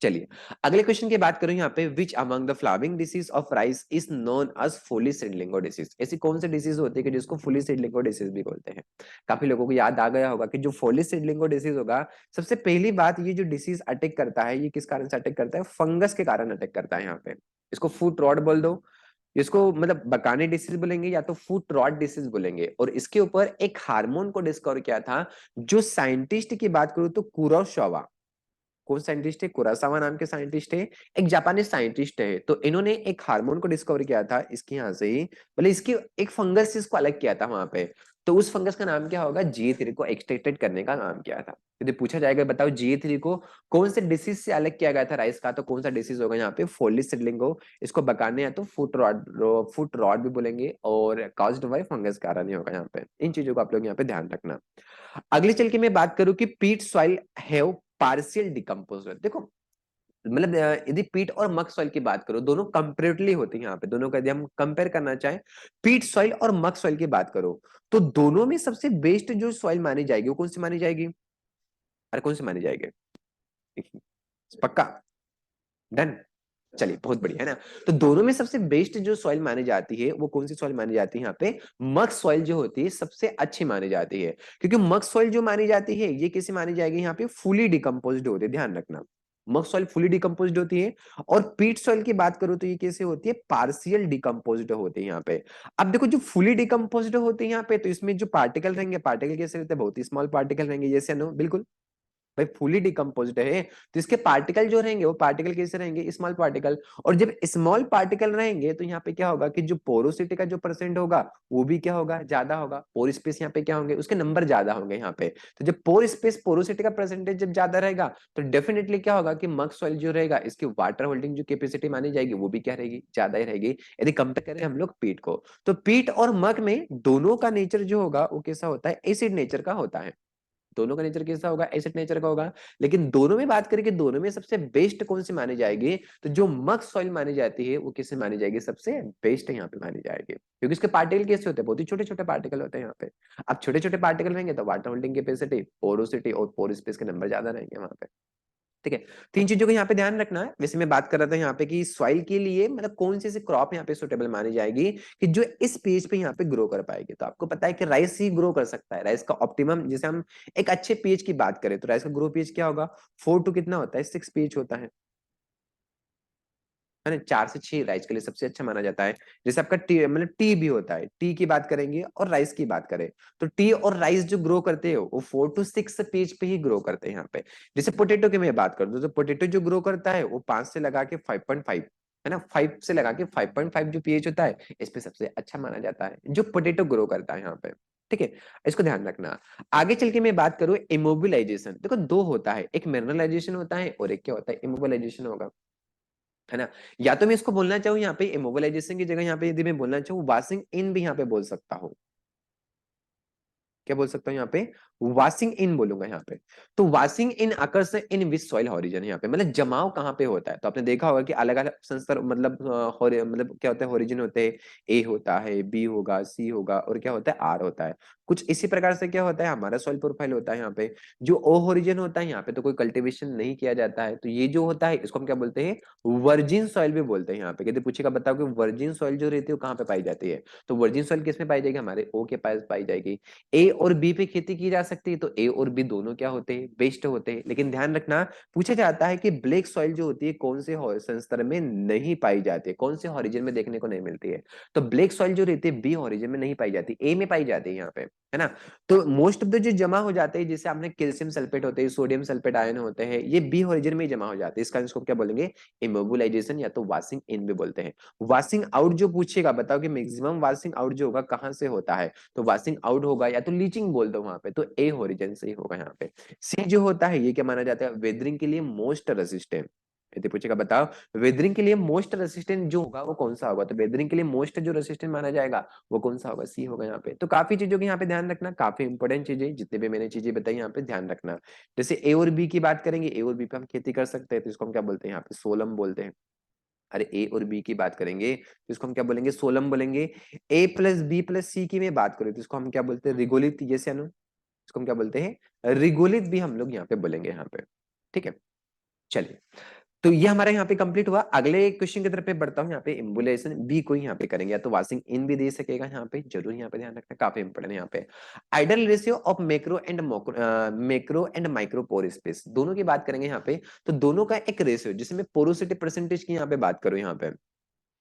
चलिए अगले क्वेश्चन की बात करूं यहाँ पे, which among the flowering disease of rice is known as foolish seedling disease. ऐसी कौन सी डिसीज होती है कि जिसको फुली सीडलिंगो डिसीज भी बोलते हैं। काफी लोगों को याद आ गया होगा कि जो फुली सीडलिंगो डिसीज होगा, सबसे पहली बात, ये जो डिसीज अटैक करता है ये किस कारण से अटैक करता है, फंगस के कारण अटैक करता है यहाँ पे। इसको फूट रॉट बोल दो, इसको मतलब बकाने डिसीज बोलेंगे या तो फूट रॉट डिसीज बोलेंगे। और इसके ऊपर एक हार्मोन को डिस्कवर किया था, जो साइंटिस्ट की बात करूं तो कुरोसावा। कौन साइंटिस्ट है, कुरासावा नाम के साइंटिस्ट है, एक जापानी साइंटिस्ट है। तो इन्होंने एक हार्मोन को डिस्कवर किया था इसके यहाँ से ही, मतलब इसकी एक फंगस से इसको अलग किया था वहां पे। तो उस फंगस का नाम क्या होगा, GA3 को एक्सट्रैक्टेड करने का नाम क्या था। यदि पूछा जाएगा बताओ GA3 को कौन से डिसीज से अलग किया गया था राइस का, तो कौन सा डिसीज होगा यहाँ पे, फोलिस सिडलिंगो। इसको बकाने या तो फुट रॉड भी बोलेंगे, और काज्ड बाय फंगस कारण ही होगा यहाँ पे। इन चीजों को आप लोग यहाँ पे ध्यान रखना। अगली चल के मैं बात करूं कि पीट सॉइल हैव पार्शियल डिकम्पोज। देखो मतलब यदि पीट और मक सॉइल की बात करो, दोनों कंपेरेटिवली होती है यहाँ पे, दोनों का यदि हम कंपेयर करना चाहें, पीट सॉइल और मक सॉइल की बात करो, तो दोनों में सबसे बेस्ट जो सॉइल मानी जाएगी वो कौन सी मानी जाएगी, अरे कौन सी मानी जाएगी, पक्का, डन। चलिए बहुत बढ़िया है ना। तो दोनों में सबसे बेस्ट जो सॉइल मानी जाती है वो कौन सी सॉइल मानी जाती है यहाँ पे, मक सॉइल जो होती है सबसे अच्छी मानी जाती है। क्योंकि मक सॉइल जो मानी जाती है ये कैसे मानी जाएगी, यहाँ पे फुली डिकम्पोज्ड होती है, ध्यान रखना। मक सॉइल फुली डिकम्पोज्ड होती है। और पीट सॉइल की बात करो तो ये कैसे होती है, पार्शियल डिकम्पोज्ड होती है यहाँ पे। अब देखो जो फुली डिकम्पोज्ड होती है यहाँ पे, तो इसमें जो पार्टिकल रहेंगे, पार्टिकल कैसे रहते हैं, बहुत ही स्मॉल पार्टिकल रहेंगे, ये नो बिल्कुल। भाई फुली डिकम्पोज्ड है तो इसके पार्टिकल जो रहेंगे वो पार्टिकल कैसे रहेंगे, स्मॉल पार्टिकल। और जब स्मॉल पार्टिकल रहेंगे तो यहाँ पे क्या होगा कि जो पोरोसिटी का जो परसेंट होगा वो भी क्या होगा, ज्यादा होगा। पोर स्पेस यहाँ पे क्या होंगे, उसके नंबर ज्यादा होंगे यहाँ पे। तो जब पोर स्पेस पोरोसिटी का परसेंटेज जब ज्यादा रहेगा तो डेफिनेटली क्या होगा कि मक सॉइल जो रहेगा इसकी वाटर होल्डिंग जो कैपेसिटी मानी जाएगी वो भी क्या रहेगी, ज्यादा ही रहेगी। यदि कंपेयर करें हम लोग पीट को, तो पीट और मक में दोनों का नेचर जो होगा वो कैसा होता है, एसिड नेचर का होता है। दोनों का नेचर कैसा होगा, एसिड नेचर का होगा। लेकिन दोनों में बात करें कि दोनों में सबसे बेस्ट कौन सी मानी जाएगी, तो जो मक सॉइल मानी जाती है वो किससे मानी जाएगी, सबसे बेस्ट यहाँ पे मानी जाएगी। क्योंकि इसके पार्टिकल कैसे होते हैं, बहुत ही छोटे छोटे पार्टिकल होते हैं यहाँ पे। अब छोटे छोटे पार्टिकल रहेंगे तो वाटर होल्डिंग कैपेसिटी, पोरोसिटी और पोर स्पेस के नंबर ज्यादा रहेंगे वहां पे। ठीक है। तीन चीजों को यहाँ पे ध्यान रखना है। वैसे मैं बात कर रहा था यहाँ पे कि सॉइल के लिए मतलब कौन सी क्रॉप यहाँ पे सुटेबल मानी जाएगी कि जो इस पेज पे यहाँ पे ग्रो कर पाएगी। तो आपको पता है कि राइस ही ग्रो कर सकता है। राइस का ऑप्टिमम, जैसे हम एक अच्छे पेज की बात करें तो राइस का ग्रो पेज क्या होगा, 4 to कितना होता है, 6 पेज होता है ना। 4 से 6 राइस के लिए सबसे अच्छा माना जाता है। जैसे आपका टी मतलब टी भी होता है, टी की बात करेंगे और राइस की बात करें तो टी और राइस जो ग्रो करते हो वो 4 to 6 पेज पे ही ग्रो करते हैं यहाँ पे। जैसे पोटेटो की मैं बात कर दूं तो पोटेटो जो ग्रो करता है वो 5 से लगा के 5.5, है ना, 5 से लगा के 5.5 जो पीएच होता है इस पे सबसे अच्छा माना जाता है जो पोटेटो ग्रो करता है यहाँ पे। ठीक है, इसको ध्यान रखना। आगे चल के मैं बात करूं इमोबिलाइजेशन, देखो दो होता है, एक मिनरलाइजेशन होता है और एक क्या होता है, इमोबिलाइजेशन होगा, है ना। या तो मैं इसको बोलना चाहूँ यहाँ पे इमोबिलाइजेशन की जगह यहाँ पे यदि मैं बोलना चाहूँ वाशिंग इन भी यहाँ पे बोल सकता हूँ। क्या बोल सकता हूँ यहाँ पे, वाशिंग इन बोलूंगा यहाँ पे। तो washing in occurs in which soil horizon, यहाँ पे मतलब जमाव कहाँ पे होता है। तो आपने देखा होगा कि अलग अलग संस्तर मतलब मतलब क्या होता है, हॉरिजन होते हैं, ए होता है, बी होगा, सी होगा और क्या होता है, आर होता है। कुछ इसी प्रकार से क्या होता है हमारा सॉइल प्रोफाइल होता है यहाँ पे। जो ओ हॉरिजन होता है यहाँ पे तो कोई कल्टीवेशन नहीं किया जाता है, तो ये जो होता है इसको हम क्या बोलते हैं, वर्जिन सॉइल भी बोलते हैं यहाँ पे। यदि पूछेगा बताओ कि वर्जिन सॉइल जो रहती है वो कहाँ पे पाई जाती है, तो वर्जिन सॉइल किस में पाई जाएगी, हमारे ओ के पास पाई जाएगी। ए और बी पे खेती की जा सकती है तो ए और बी दोनों क्या होते हैं, बेस्ट होते हैं। लेकिन ध्यान रखना पूछा जाता है कि ब्लैक सॉइल जो होती है कौन से संस्तर में नहीं पाई जाती है, कौन से हॉरिजन में देखने को नहीं मिलती है। तो ब्लैक सॉइल जो रहती है बी हॉरिजन में नहीं पाई जाती, ए में पाई जाती है यहाँ पे, है ना। तो मोस्ट ऑफ द जो जमा हो जाते हैं जैसे आपने कैल्शियम सल्फेट होते हैं, सोडियम सल्फेट आयन होते हैं, ये बी हॉरिजन में ही जमा हो जाते हैं। इसका इसको क्या बोलेंगे, इमोबिलाइजेशन या तो वॉशिंग इन भी बोलते हैं। वॉशिंग आउट जो पूछेगा बताओ कि मैक्सिमम वॉशिंग आउट जो होगा कहाँ से होता है, तो वॉशिंग आउट होगा या तो लीचिंग बोल दो वहां पे, तो ए ओरिजिन से ही होगा यहाँ पे। सी जो होता है ये क्या माना जाता है, वेदरिंग के लिए मोस्ट रेसिस्टेंट। यदि पूछेगा बताओ वेदरिंग के लिए मोस्ट रेसिस्टेंट जो होगा वो कौन सा होगा, तो वेदरिंग के लिए मोस्ट जो रेसिस्टेंट माना जाएगा वो कौन सा होगा, सी होगा यहाँ पे। तो काफी चीजों की यहाँ पे ध्यान रखना, काफी इंपॉर्टेंट चीजें जितने भी मैंने चीजें बताई यहाँ पे ध्यान रखना। जैसे ए और बी की बात करेंगे, ए और बी पे हम खेती कर सकते हैं तो इसको हम क्या बोलते हैं यहाँ पे, सोलम बोलते हैं। अरे ए और बी की बात करेंगे तो इसको हम क्या बोलेंगे, सोलम बोलेंगे। ए प्लस बी प्लस सी की मैं बात करें तो इसको हम क्या बोलते हैं, रिगोलित, ये से इसको हम क्या बोलते हैं, रिगोलित भी हम लोग यहाँ पे बोलेंगे यहाँ पे। ठीक है, चलिए तो ये हमारा यहाँ पे कंप्लीट हुआ। अगले क्वेश्चन की तरफ पे बढ़ता हूँ। यहाँ पे इम्बुलेशन बी को यहाँ पे करेंगे, या तो वाशिंग इन भी दे सकेगा यहाँ पे, जरूर यहाँ पे ध्यान रखना, काफी इंपॉर्टेंट है यहाँ पे। Ideal ratio of macro and micro pore space, दोनों की बात करेंगे यहाँ पे। तो दोनों का एक रेशियो, जिसमें पोरोसिटी परसेंटेज की यहाँ पे बात करो यहाँ पे,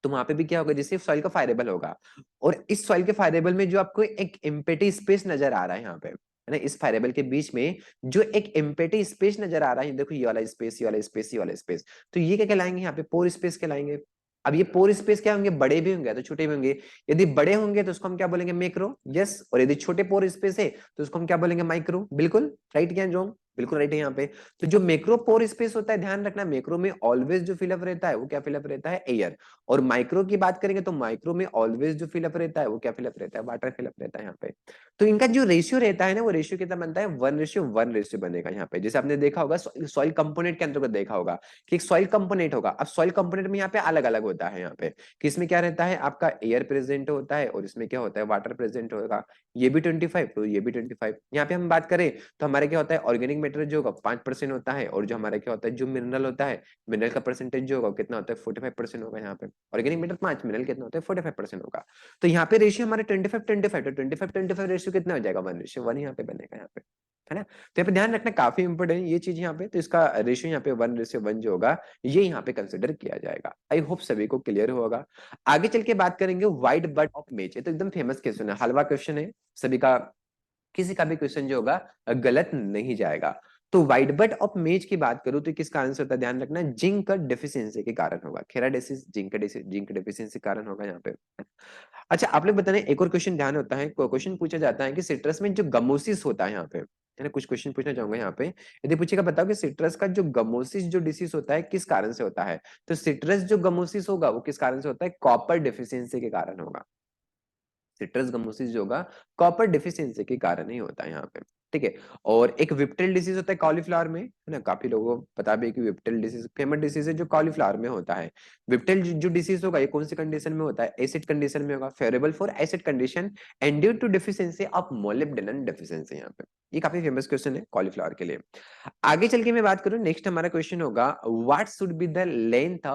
तो वहां पे भी क्या होगा, जैसे सॉइल का फायरेबल होगा, और इस सॉइल के फायरेबल में जो आपको एक एम्प्टी स्पेस नजर आ रहा है यहाँ पे, है ना, इस फायरेबल के बीच में जो एक एम्प्टी स्पेस नजर आ रहा है, देखो ये वाला स्पेस, ये वाला स्पेस, ये वाला स्पेस, तो ये क्या कहलाएंगे यहाँ पे, पोर स्पेस कहलाएंगे। अब ये पोर स्पेस क्या होंगे, बड़े भी होंगे तो छोटे भी होंगे। यदि बड़े होंगे तो उसको हम क्या बोलेंगे, मैक्रो, यस, और यदि छोटे पोर स्पेस है तो उसको हम क्या बोलेंगे, माइक्रो। बिल्कुल राइट क्या रॉन्ग, बिल्कुल राइट है यहाँ पे। तो जो मैक्रो पोर स्पेस होता है, ध्यान रखना, मैक्रो में ऑलवेज जो फिलअप रहता है वो क्या फिलअप रहता है, एयर। और माइक्रो की बात करेंगे तो माइक्रो में ऑलवेज जो फिलअप रहता है वो क्या फिलअप रहता है, वाटर फिलअप रहता है यहाँ पे। तो इनका जो रेशियो रहता है ना, वो रेशियो कितना बनता है, 1:1 रेशियो बनेगा यहाँ पे। जैसे आपने देखा होगा सॉइल कंपोनेंट के अंतर्गत देखा होगा कि एक सॉइल कंपोनेंट होगा। अब सॉइल कंपोनेंट में यहाँ पे अलग अलग होता है यहाँ पे, कि इसमें क्या रहता है, आपका एयर प्रेजेंट होता है, और इसमें क्या होता है, वाटर प्रेजेंट होगा। ये भी 25, तो ये भी 25। यहाँ पे हम बात करें तो हमारे क्या होता है, ऑर्गेनिक मैटर जो होगा 5% होता है, और जो हमारा क्या होता है, जो मिनरल होता है, मिनरल का परसेंटेज जो होगा कितना होता है, 45% होगा यहाँ पे। ऑर्गेनिक मैटर 5, मिनरल कितना होता है, 45% होगा। तो यहाँ पे रेशियो हमारे 25-25, तो 25-25 रेशियो कितना हो जाएगा, 1:1 यहाँ पे बनेगा यहाँ पे, है ना। तो यहाँ पे ध्यान रखना, काफी इंपोर्टेंट ये चीज यहाँ पे। तो इसका रेशियो यहाँ पे 1:1 जो होगा, ये यहाँ पे कंसिडर किया जाएगा। आई होप सभी को क्लियर होगा। आगे चल के बात करेंगे व्हाइट बर्ड ऑफ मेज, ये तो एकदम फेमस क्वेश्चन है, हलवा क्वेश्चन है सभी का, किसी का भी क्वेश्चन जो होगा गलत नहीं जाएगा। तो व्हाइट बर्ड ऑफ मेज की बात करूं तो किसका आंसर होता है, ध्यान रखना, जिंक डेफिशिएंसी के कारण होगा, खेराडेसिस जिंक डेफिशिएंसी कारण होगा यहाँ पे। अच्छा आप लोग बताने, एक और क्वेश्चन ध्यान होता है, क्वेश्चन पूछा जाता है कि सिट्रस में जो गमोसिस होता है यहाँ पे, है ना, कुछ क्वेश्चन पूछना चाहूंगा यहाँ पे। यदि पूछेगा बताओ कि सिट्रस का जो गमोसिस जो डिसीज होता है किस कारण से होता है, तो सिट्रस जो गमोसिस होगा वो किस कारण से होता है, कॉपर डेफिशिएंसी के कारण होगा। सिट्रस गमोसिस जो होगा कॉपर डिफिशियंसी के कारण ही होता है यहाँ पे, ठीक है। और एक विप्टेल डिसीज होता है कॉलीफ्लावर में, है ना, काफी लोगों को पता भी है कि विप्टेल डिसीज फेमस डिसीज है जो कॉलीफ्लावर में होता है। विप्टेल जो डिसीज होगा ये कौन सी कंडीशन में होता है, एसिड कंडीशन में होगा, favourable for acid condition and due to deficiency of molybdenum deficiency यहाँ पे। ये काफी फेमस क्वेश्चन है कॉलीफ्लावर के लिए। आगे चल के मैं बात करूं, नेक्स्ट हमारा क्वेश्चन होगा, what should be the length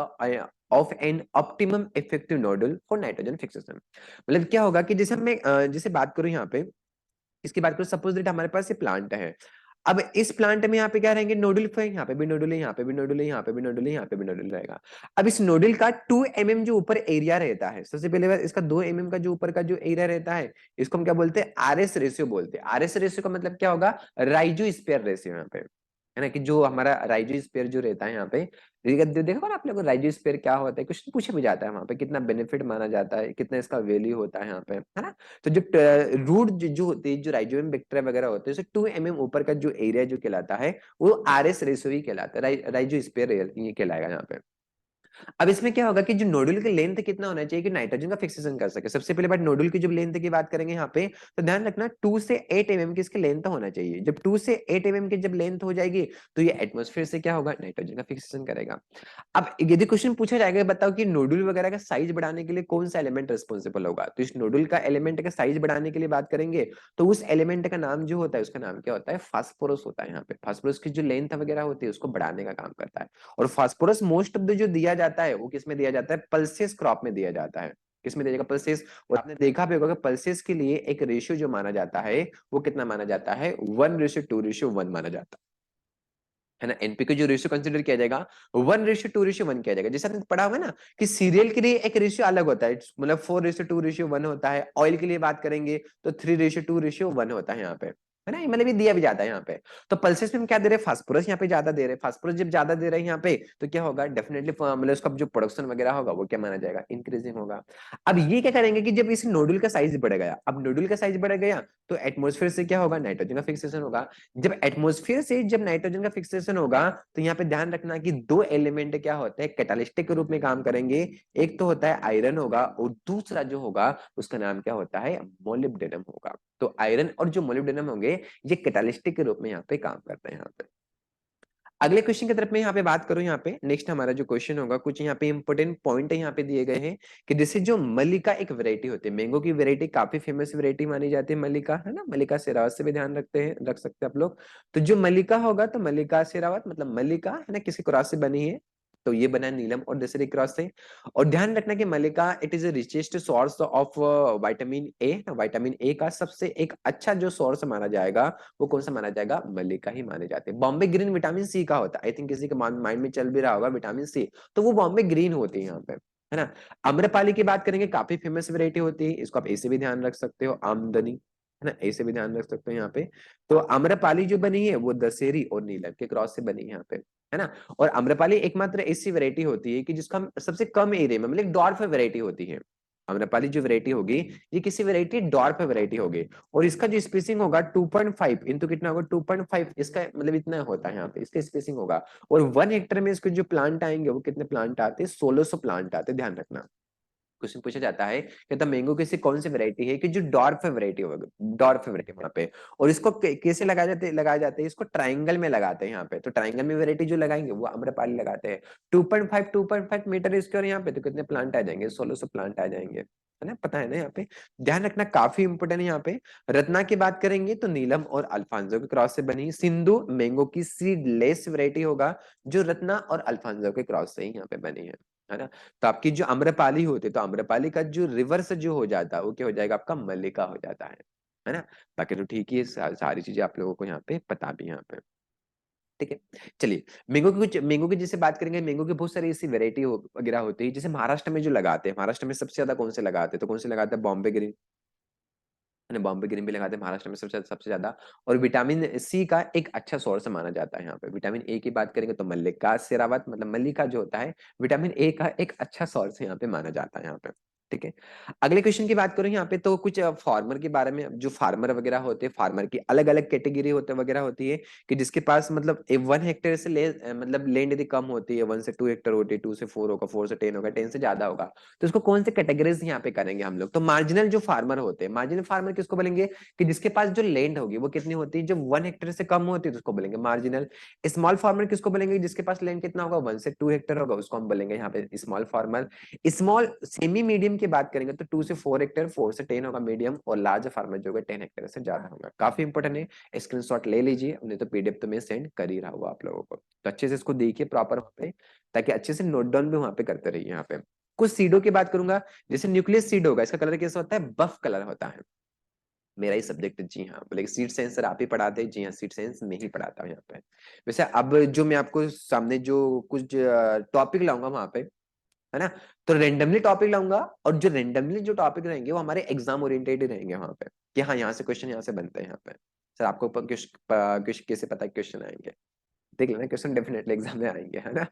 of an optimum effective nodal for nitrogen fixation. मतलब क्या होगा कि जैसे मैं जैसे बात करूं यहाँ पे, इसकी बात करूं, सपोज दैट हमारे पास ये प्लांट है। अब इस प्लांट में यहाँ पे क्या रहेंगे, नोडल है, यहाँ पे भी नोडल है, यहाँ पे भी नोडल है, यहाँ पे भी नोडल है, यहाँ पे भी नोडल रहेगा। अब इस नोडल का 2 mm जो ऊपर एरिया रहता है, सबसे पहले बात इसका 2 mm का जो ऊपर का जो एरिया रहता है, इसको हम क्या बोलते हैं, RS रेशियो बोलते हैं। RS रेशियो का मतलब क्या होगा, राइजो स्पेयर रेशियो यहाँ पे, है ना, कि जो हमारा राइजो स्पेयर जो रहता है यहाँ पे, देखो ना आप लोगों को राइजो स्पेयर क्या होता है, कुछ पूछे भी जाता है वहां पे, कितना बेनिफिट माना जाता है, कितना इसका वैल्यू होता है यहाँ पे, है ना। तो जो रूट जो होती है, जो राइजोबियम बैक्टीरिया वगैरह होते हैं, 2 mm ऊपर का जो एरिया जो कहलाता है वो RS रेशियो ही कहलाता है, राइजो स्पेयर ये कहलाएगा यहाँ पे। अब इसमें क्या होगा कि जो नोडुल की लेंथ कितना होना चाहिए कि नाइट्रोजन का फिक्सेशन कर सके। सबसे पहले बात नोडुल की जो लेंथ की बात करेंगे यहाँ पे, तो ध्यान रखना 2 से 8 mm की इसकी लेंथ होना चाहिए। जब 2 से 8 mm की जब लेंथ हो जाएगी तो ये एटमॉस्फेयर से क्या होगा, नाइट्रोजन का फिक्सेशन करेगा। अब यदि क्वेश्चन पूछा जाएगा, बताओ कि नोडुल वगैरह का साइज बढ़ाने के लिए कौन सा एलिमेंट रिस्पॉन्सिबल होगा, तो इस नोडुल का एलिमेंट का साइज बढ़ाने के लिए बात करेंगे तो उस एलिमेंट का नाम जो होता है, उसका नाम क्या होता है, फास्फोरस होता है। यहाँ पे फास्फोरस की जो लेंथ वगैरह होती है उसको बढ़ाने का काम करता है। और फास्फोरस मोस्ट ऑफ द जो दिया जाता है वो किसमें दिया जाता है, पल्सेस क्रॉप में दिया जाता है। किसमें दिया जाएगा, पल्सेस। और आपने देखा भी होगा कि पल्सेस के लिए एक रेशियो जो माना जाता है वो कितना माना जाता है, 1:2:1 माना जाता है ना। एनपीके जो रेशियो कंसिडर किया जाएगा 1:2:1 किया जाएगा। जैसे आपने पढ़ा हुआ है ना कि सीरियल के लिए एक रेशियो अलग होता है, मतलब 4:2:1 होता है। ऑयल के लिए बात करेंगे तो 3:2:1 होता है यहाँ पे, है ना, मतलब ये दिया भी जाता है यहाँ पे। तो पल्सेस में हम क्या दे रहे हैं, फास्फोरस यहाँ पे ज्यादा दे रहे हैं। फास्फोरस जब ज्यादा दे रहे हैं यहाँ पे तो क्या होगा, डेफिनेटली मतलब उसका जो प्रोडक्शन वगैरह होगा वो क्या माना जाएगा, इंक्रीजिंग होगा। अब ये क्या करेंगे कि जब इस नोडुल का साइज बढ़ गया, अब नोडुल का साइज बढ़ गया तो एटमोस्फेयर से क्या होगा, नाइट्रोजन का फिक्सेशन होगा। जब एटमॉस्फेयर से जब नाइट्रोजन का फिक्सेशन होगा तो यहाँ पे ध्यान रखना कि दो एलिमेंट क्या होते हैं, कैटालिस्टिक के रूप में काम करेंगे। एक तो होता है आयरन होगा, और दूसरा जो होगा उसका नाम क्या होता है, मोलिब्डेनम होगा। तो आयरन और जो मोलिब्डेनम होंगे ये कैटालिस्टिक के रूप में यहाँ पे काम करते हैं यहाँ पे। अगले क्वेश्चन की तरफ में यहाँ पे बात करूं, यहाँ पे नेक्स्ट हमारा जो क्वेश्चन होगा, कुछ यहाँ पे इंपोर्टेंट पॉइंट यहाँ पे दिए गए हैं कि जैसे जो मल्लिका एक वैरायटी होती है, मैंगो की वैरायटी, काफी फेमस वैरायटी मानी जाती है मल्लिका, है ना। मल्लिका शेरावत से भी ध्यान रख सकते हैं आप लोग। तो जो मल्लिका होगा तो मल्लिका शेरावत मतलब मल्लिका, है ना, किसी क्रॉस से बनी है। तो ये बना नीलम और दशहरी क्रॉस से। और ध्यान रखना कि Mallika it is richest source of vitamin A. Vitamin A का सबसे एक अच्छा जो सोर्स माना जाएगा वो कौन सा माना जाएगा, मल्लिका ही माने जाते हैं। बॉम्बे ग्रीन विटामिन सी का होता है, आई थिंक किसी के माइंड में चल भी रहा होगा विटामिन सी, तो वो बॉम्बे ग्रीन होती है यहाँ पे, है ना। आम्रपाली की बात करेंगे, काफी फेमस वैरायटी होती है, इसको आप ऐसे भी ध्यान रख सकते हो, आमदनी, है ना, ऐसे भी ध्यान रख सकते हो यहाँ पे। तो आम्रपाली जो बनी है वो दशहरी और नीलम के क्रॉस से बनी है यहाँ पे, है ना। और आम्रपाली एकमात्र ऐसी वैरायटी होती है कि जिसका हम सबसे कम एरिया में, मतलब डॉर्फ वैरायटी होती है। आम्रपाली जो वैरायटी होगी ये किसी वैरायटी डॉर्फ वैरायटी होगी, और इसका जो स्पेसिंग होगा 2.5 इंटू कितना होगा 2.5, इसका मतलब इतना होता है यहाँ पे इसका स्पेसिंग होगा। और 1 हेक्टर में इसके जो प्लांट आएंगे वो कितने प्लांट आते हैं, 1600 प्लांट आते हैं, ध्यान रखना। क्वेश्चन पूछा जाता है कि द मैंगो की कौन सी वैरायटी है कि जो डॉर्फ वैरायटी होगा, डॉर्फ वैरायटी वहां पे। और इसको कैसे लगाए जाते हैं इसको ट्राइंगल में लगाते हैं यहाँ पे, तो ट्राइंगल में वैरायटी जो लगाएंगे वो आम्रपाली लगाते हैं। 2.5 मीटर स्क्वायर यहाँ पे, तो कितने प्लांट आ जाएंगे, 1600 प्लांट आ जाएंगे, है ना, पता है ना यहाँ पे। ध्यान रखना काफी इंपोर्टेंट है यहाँ पे। रत्ना की बात करेंगे तो नीलम और अल्फांसो के क्रॉस से बनी। सिंधु मैंगो की सीडलेस वैरायटी होगा जो रत्ना और अल्फांसो के क्रॉस से ही यहाँ पे बनी है ना। तो आपकी जो आम्रपाली होती है, तो आम्रपाली का जो रिवर्स जो हो जाता है वो क्या हो जाएगा, आपका मल्लिका हो जाता है ना। बाकी तो ठीक ही है, सारी चीजें आप लोगों को यहाँ पे पता भी यहाँ पे, ठीक है। चलिए, मैंगो की जैसे बात करेंगे, मैंगो की बहुत सारी ऐसी वैरायटी वगैरह होती है, जैसे महाराष्ट्र में जो लगाते हैं, महाराष्ट्र में सबसे ज्यादा कौन से लगाते हैं, तो कौन से लगाते हैं, बॉम्बे ग्रीन, है ना, बॉम्बे ग्रीन भी लगाते हैं महाराष्ट्र में सबसे ज्यादा। और विटामिन सी का एक अच्छा सोर्स माना जाता है यहाँ पे। विटामिन ए की बात करेंगे तो मल्लिका शेरावत, मतलब मल्लिका जो होता है विटामिन ए का एक अच्छा सोर्स यहाँ पे माना जाता है यहाँ पे, ठीक है। अगले क्वेश्चन की बात करूं यहाँ पे, तो कुछ फार्मर के बारे में, जो फार्मर वगैरह होते हैं, फार्मर की अलग अलग कैटेगरी होते वगैरह होती है, कि जिसके पास मतलब 1 हेक्टेयर से मतलब लैंड यदि कम होती है, 1 से 2 हेक्टेयर होती है, 2 से 4 होगा, 4 से 10 होगा, 10 से ज्यादा होगा, तो इसको कौन से कैटेगरीज यहाँ पे करेंगे हम लोग, तो मार्जिनल जो फार्मर होते हैं, मार्जिनल फार्मर किसको बोलेंगे, कि जिसके पास जो लैंड होगी वो कितनी होती है, जो 1 हेक्टेयर से कम होती है तो उसको बोलेंगे मार्जिनल। स्मॉल फार्मर किसको बोलेंगे, जिसके पास लैंड कितना होगा, 1 से 2 हेक्टेयर होगा, उसको हम बोलेंगे यहाँ पे small farmer. Small semi medium की बात करेंगे तो 2 से 4 हेक्टेयर, 4 से 10 होगा मीडियम, और लार्ज फार्मर जो है 10 हेक्टेयर से ज्यादा होगा। काफी इंपॉर्टेंट है, स्क्रीनशॉट ले लीजिए, उन्हें तो पीडीएफ तो मैं सेंड कर ही रहा हूँ आप लोगों को, तो अच्छे से इसको देखिए प्रॉपर वहाँ पे, ताकि अच्छे से नोट डाउन भी वहाँ पे करते रहिए यहाँ पे। कुछ सीडों की बात करूंगा, जैसे न्यूक्लियस सीड होगा, इसका कलर कैसा होता है, बफ कलर होता है। मेरा ही सब्जेक्ट है, जी हाँ, बोले सीट साइंस सर आप ही पढ़ाते हैं, जी हाँ, सीट साइंस मैं ही पढ़ाता हूँ यहाँ पे। वैसे अब जो मैं आपको सामने जो कुछ टॉपिक लाऊंगा वहां पे, है ना, तो रेंडमली टॉपिक लाऊंगा, और जो रेंडमली जो टॉपिक रहेंगे वो हमारे एग्जाम ओरिएंटेड ही रहेंगे वहां पे, कि हाँ यहाँ से क्वेश्चन यहाँ से बनते हैं यहाँ पे। सर आपको कैसे पता है क्वेश्चन आएंगे, देख लेना, क्वेश्चन डेफिनेटली एग्जाम में आएंगे, है ना।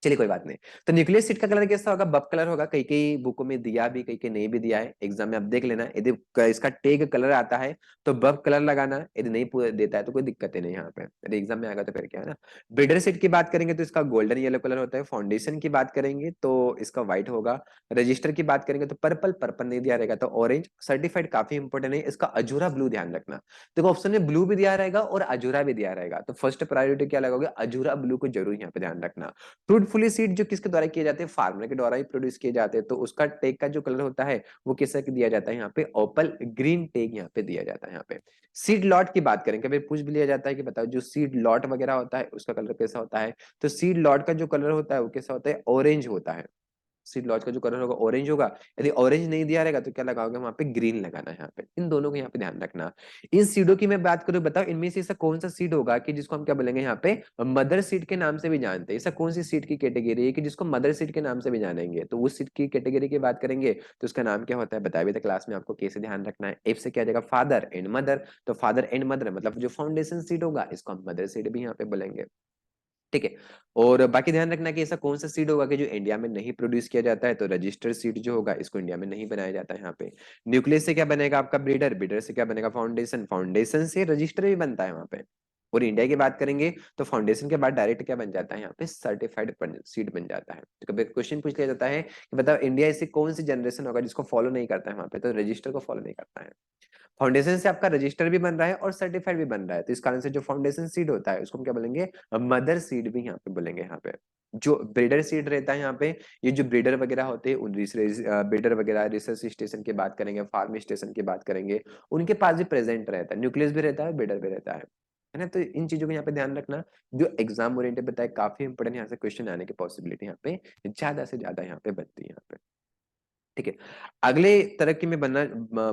चलिए कोई बात नहीं। तो न्यूक्लियस सीट का कलर कैसा होगा, बफ कलर होगा, कई कई बुकों में दिया भी, कई कई नहीं भी दिया है, एग्जाम में आप देख लेना, यदि इसका टेग कलर आता है तो बफ कलर लगाना, यदि नहीं देता है तो कोई दिक्कत ही नहीं यहाँ पे, यदि एग्जाम में आएगा तो फिर क्या है ना। ब्रीडर सीट की बात करेंगे तो इसका गोल्डन येलो कलर होता है। फाउंडेशन की बात करेंगे तो इसका व्हाइट होगा। रजिस्टर की बात करेंगे तो पर्पल, पर्पल नहीं दिया रहेगा तो ऑरेंज। सर्टिफाइड काफी इंपॉर्टेंट है, इसका अजूरा ब्लू ध्यान रखना। देखो ऑप्शन में ब्लू भी दिया रहेगा और अजूरा भी दिया रहेगा, तो फर्स्ट प्रायोरिटी क्या लगाओगे, अजूरा ब्लू को जरूर यहाँ पे ध्यान रखना। फ्रूटफुली सीड जो किसके द्वारा किए जाते हैं, फार्मर के द्वारा ही प्रोड्यूस किए जाते हैं, तो उसका टेग का जो कलर होता है वो किस दिया जाता है यहाँ पे, ओपल ग्रीन टेग यहाँ पे दिया जाता है यहाँ पे। सीड लॉट की बात करें, कभी पूछ भी लिया जाता है कि बताओ जो सीड लॉट वगैरह होता है उसका कलर कैसा होता है, तो सीड लॉट का जो कलर होता है वो कैसा होता है, ऑरेंज होता है। सीड लॉज का जो कलर होगा ऑरेंज होगा, यदि ऑरेंज नहीं दिया रहेगा तो क्या लगाओगे वहां पे, ग्रीन लगाना है यहाँ पे। इन दोनों को यहाँ पे ध्यान रखना। इन सीडों की मैं बात करूं, बताओ इनमें से ऐसा कौन सा सीड होगा कि जिसको हम क्या बोलेंगे यहाँ पे, मदर सीड के नाम से भी जानते हैं। ऐसा कौन सी सीड की कैटेगरी है कि जिसको मदर सीड के नाम से भी जानेंगे, तो उस सीड की कैटेगरी की बात करेंगे तो उसका नाम क्या होता है, बताया भी था क्लास में आपको, कैसे ध्यान रखना है। एफ से क्या आ जाएगा, फादर एंड मदर, तो फादर एंड मदर मतलब जो फाउंडेशन सीड होगा इसको हम मदर सीड भी यहाँ पे बोलेंगे, ठीक है। और बाकी ध्यान रखना कि ऐसा कौन सा सीड होगा कि जो इंडिया में नहीं प्रोड्यूस किया जाता है, तो रजिस्टर्ड सीड जो होगा इसको इंडिया में नहीं बनाया जाता है यहाँ पे। न्यूक्लियस से क्या बनेगा आपका, ब्रीडर, ब्रीडर से क्या बनेगा, फाउंडेशन, फाउंडेशन से रजिस्टर भी बनता है वहां पे। और इंडिया की बात करेंगे तो फाउंडेशन के बाद डायरेक्ट क्या बन जाता है यहाँ पे, सर्टिफाइड सीड बन जाता है। तो कभी क्वेश्चन पूछ लिया जाता है कि बताओ इंडिया ऐसी कौन सी जनरेशन होगा जिसको फॉलो नहीं करता है वहां पे, तो रजिस्टर को फॉलो नहीं करता है। फाउंडेशन से आपका रजिस्टर भी बन रहा है और सर्टिफाइड भी बन रहा है, तो इस कारण से जो फाउंडेशन सीड होता है उसको हम क्या बोलेंगे, मदर सीड भी यहाँ पे बोलेंगे यहाँ पे। जो ब्रीडर सीड रहता है यहाँ पे, ये जो ब्रीडर वगैरह होते हैं उन ब्रीडर वगैरह रिसर्च स्टेशन की बात करेंगे, फार्म स्टेशन की बात करेंगे, उनके पास भी प्रेजेंट रहता है, न्यूक्लियस भी रहता है, ब्रीडर भी रहता है। है ना। तो इन चीजों को यहाँ पे ध्यान रखना, जो एग्जाम ओरिएंटेड बताए काफी इंपोर्टेंट, यहाँ से क्वेश्चन आने की पॉसिबिलिटी यहाँ पे ज्यादा से ज्यादा यहाँ पे बनती है यहाँ पे। ठीक है, अगले तरह की मैं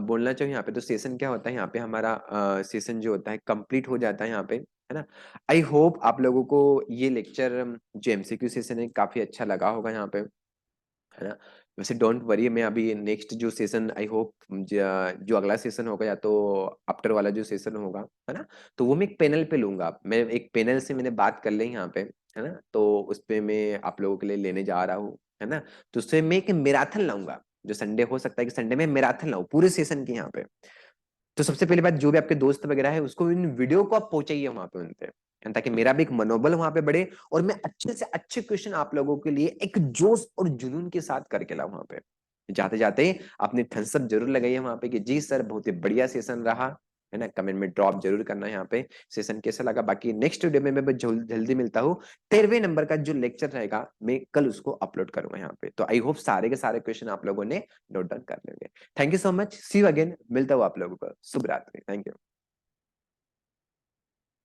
बोलना चाहूँ यहाँ पे, तो सेशन क्या होता है यहाँ पे, हमारा सेशन जो होता है कंप्लीट हो जाता है यहाँ पे, है ना। आई होप आप लोगों को ये लेक्चर जो एमसीक्यू सेशन है काफी अच्छा लगा होगा यहाँ पे, है ना। वैसे डोंट वरी, मैं अभी नेक्स्ट जो सेशन आई होप जो अगला सेशन होगा या तो आफ्टर वाला जो सेशन होगा, है ना, तो वो मैं एक पैनल पे लूंगा। मैं एक पैनल से मैंने बात कर ली यहाँ पे, है ना, तो उस पे मैं आप लोगों के लिए लेने जा रहा हूँ, है ना। तो उससे मैं एक मैराथन लाऊंगा, जो संडे हो सकता है कि संडे में मैराथन लाऊं पूरे सेशन की यहाँ पे। तो सबसे पहली बात, जो भी आपके दोस्त वगैरह है उसको इन वीडियो को आप पहुंचाइए वहां पे उनसे, ताकि मेरा भी एक मनोबल वहां पे बढ़े और मैं अच्छे से अच्छे क्वेश्चन आप लोगों के लिए एक जोश और जुनून के साथ करके लाऊं वहां पे। जाते जाते अपनी थम्स अप जरूर लगाइए वहां पे कि जी सर बहुत ही बढ़िया सेशन रहा, है ना। कमेंट में ड्रॉप जरूर करना यहाँ पे सेशन कैसा लगा। बाकी नेक्स्ट वीडियो में मैं जल्दी मिलता हूँ, 13वें नंबर का जो लेक्चर रहेगा मैं कल उसको अपलोड करूंगा यहाँ पे। तो आई होप सारे के सारे क्वेश्चन आप लोगों ने नोट डाउन कर लेंगे। Thank you so much, see you again, मिलता हूँ आप लोगों को, शुभ रात्रि, थैंक यू।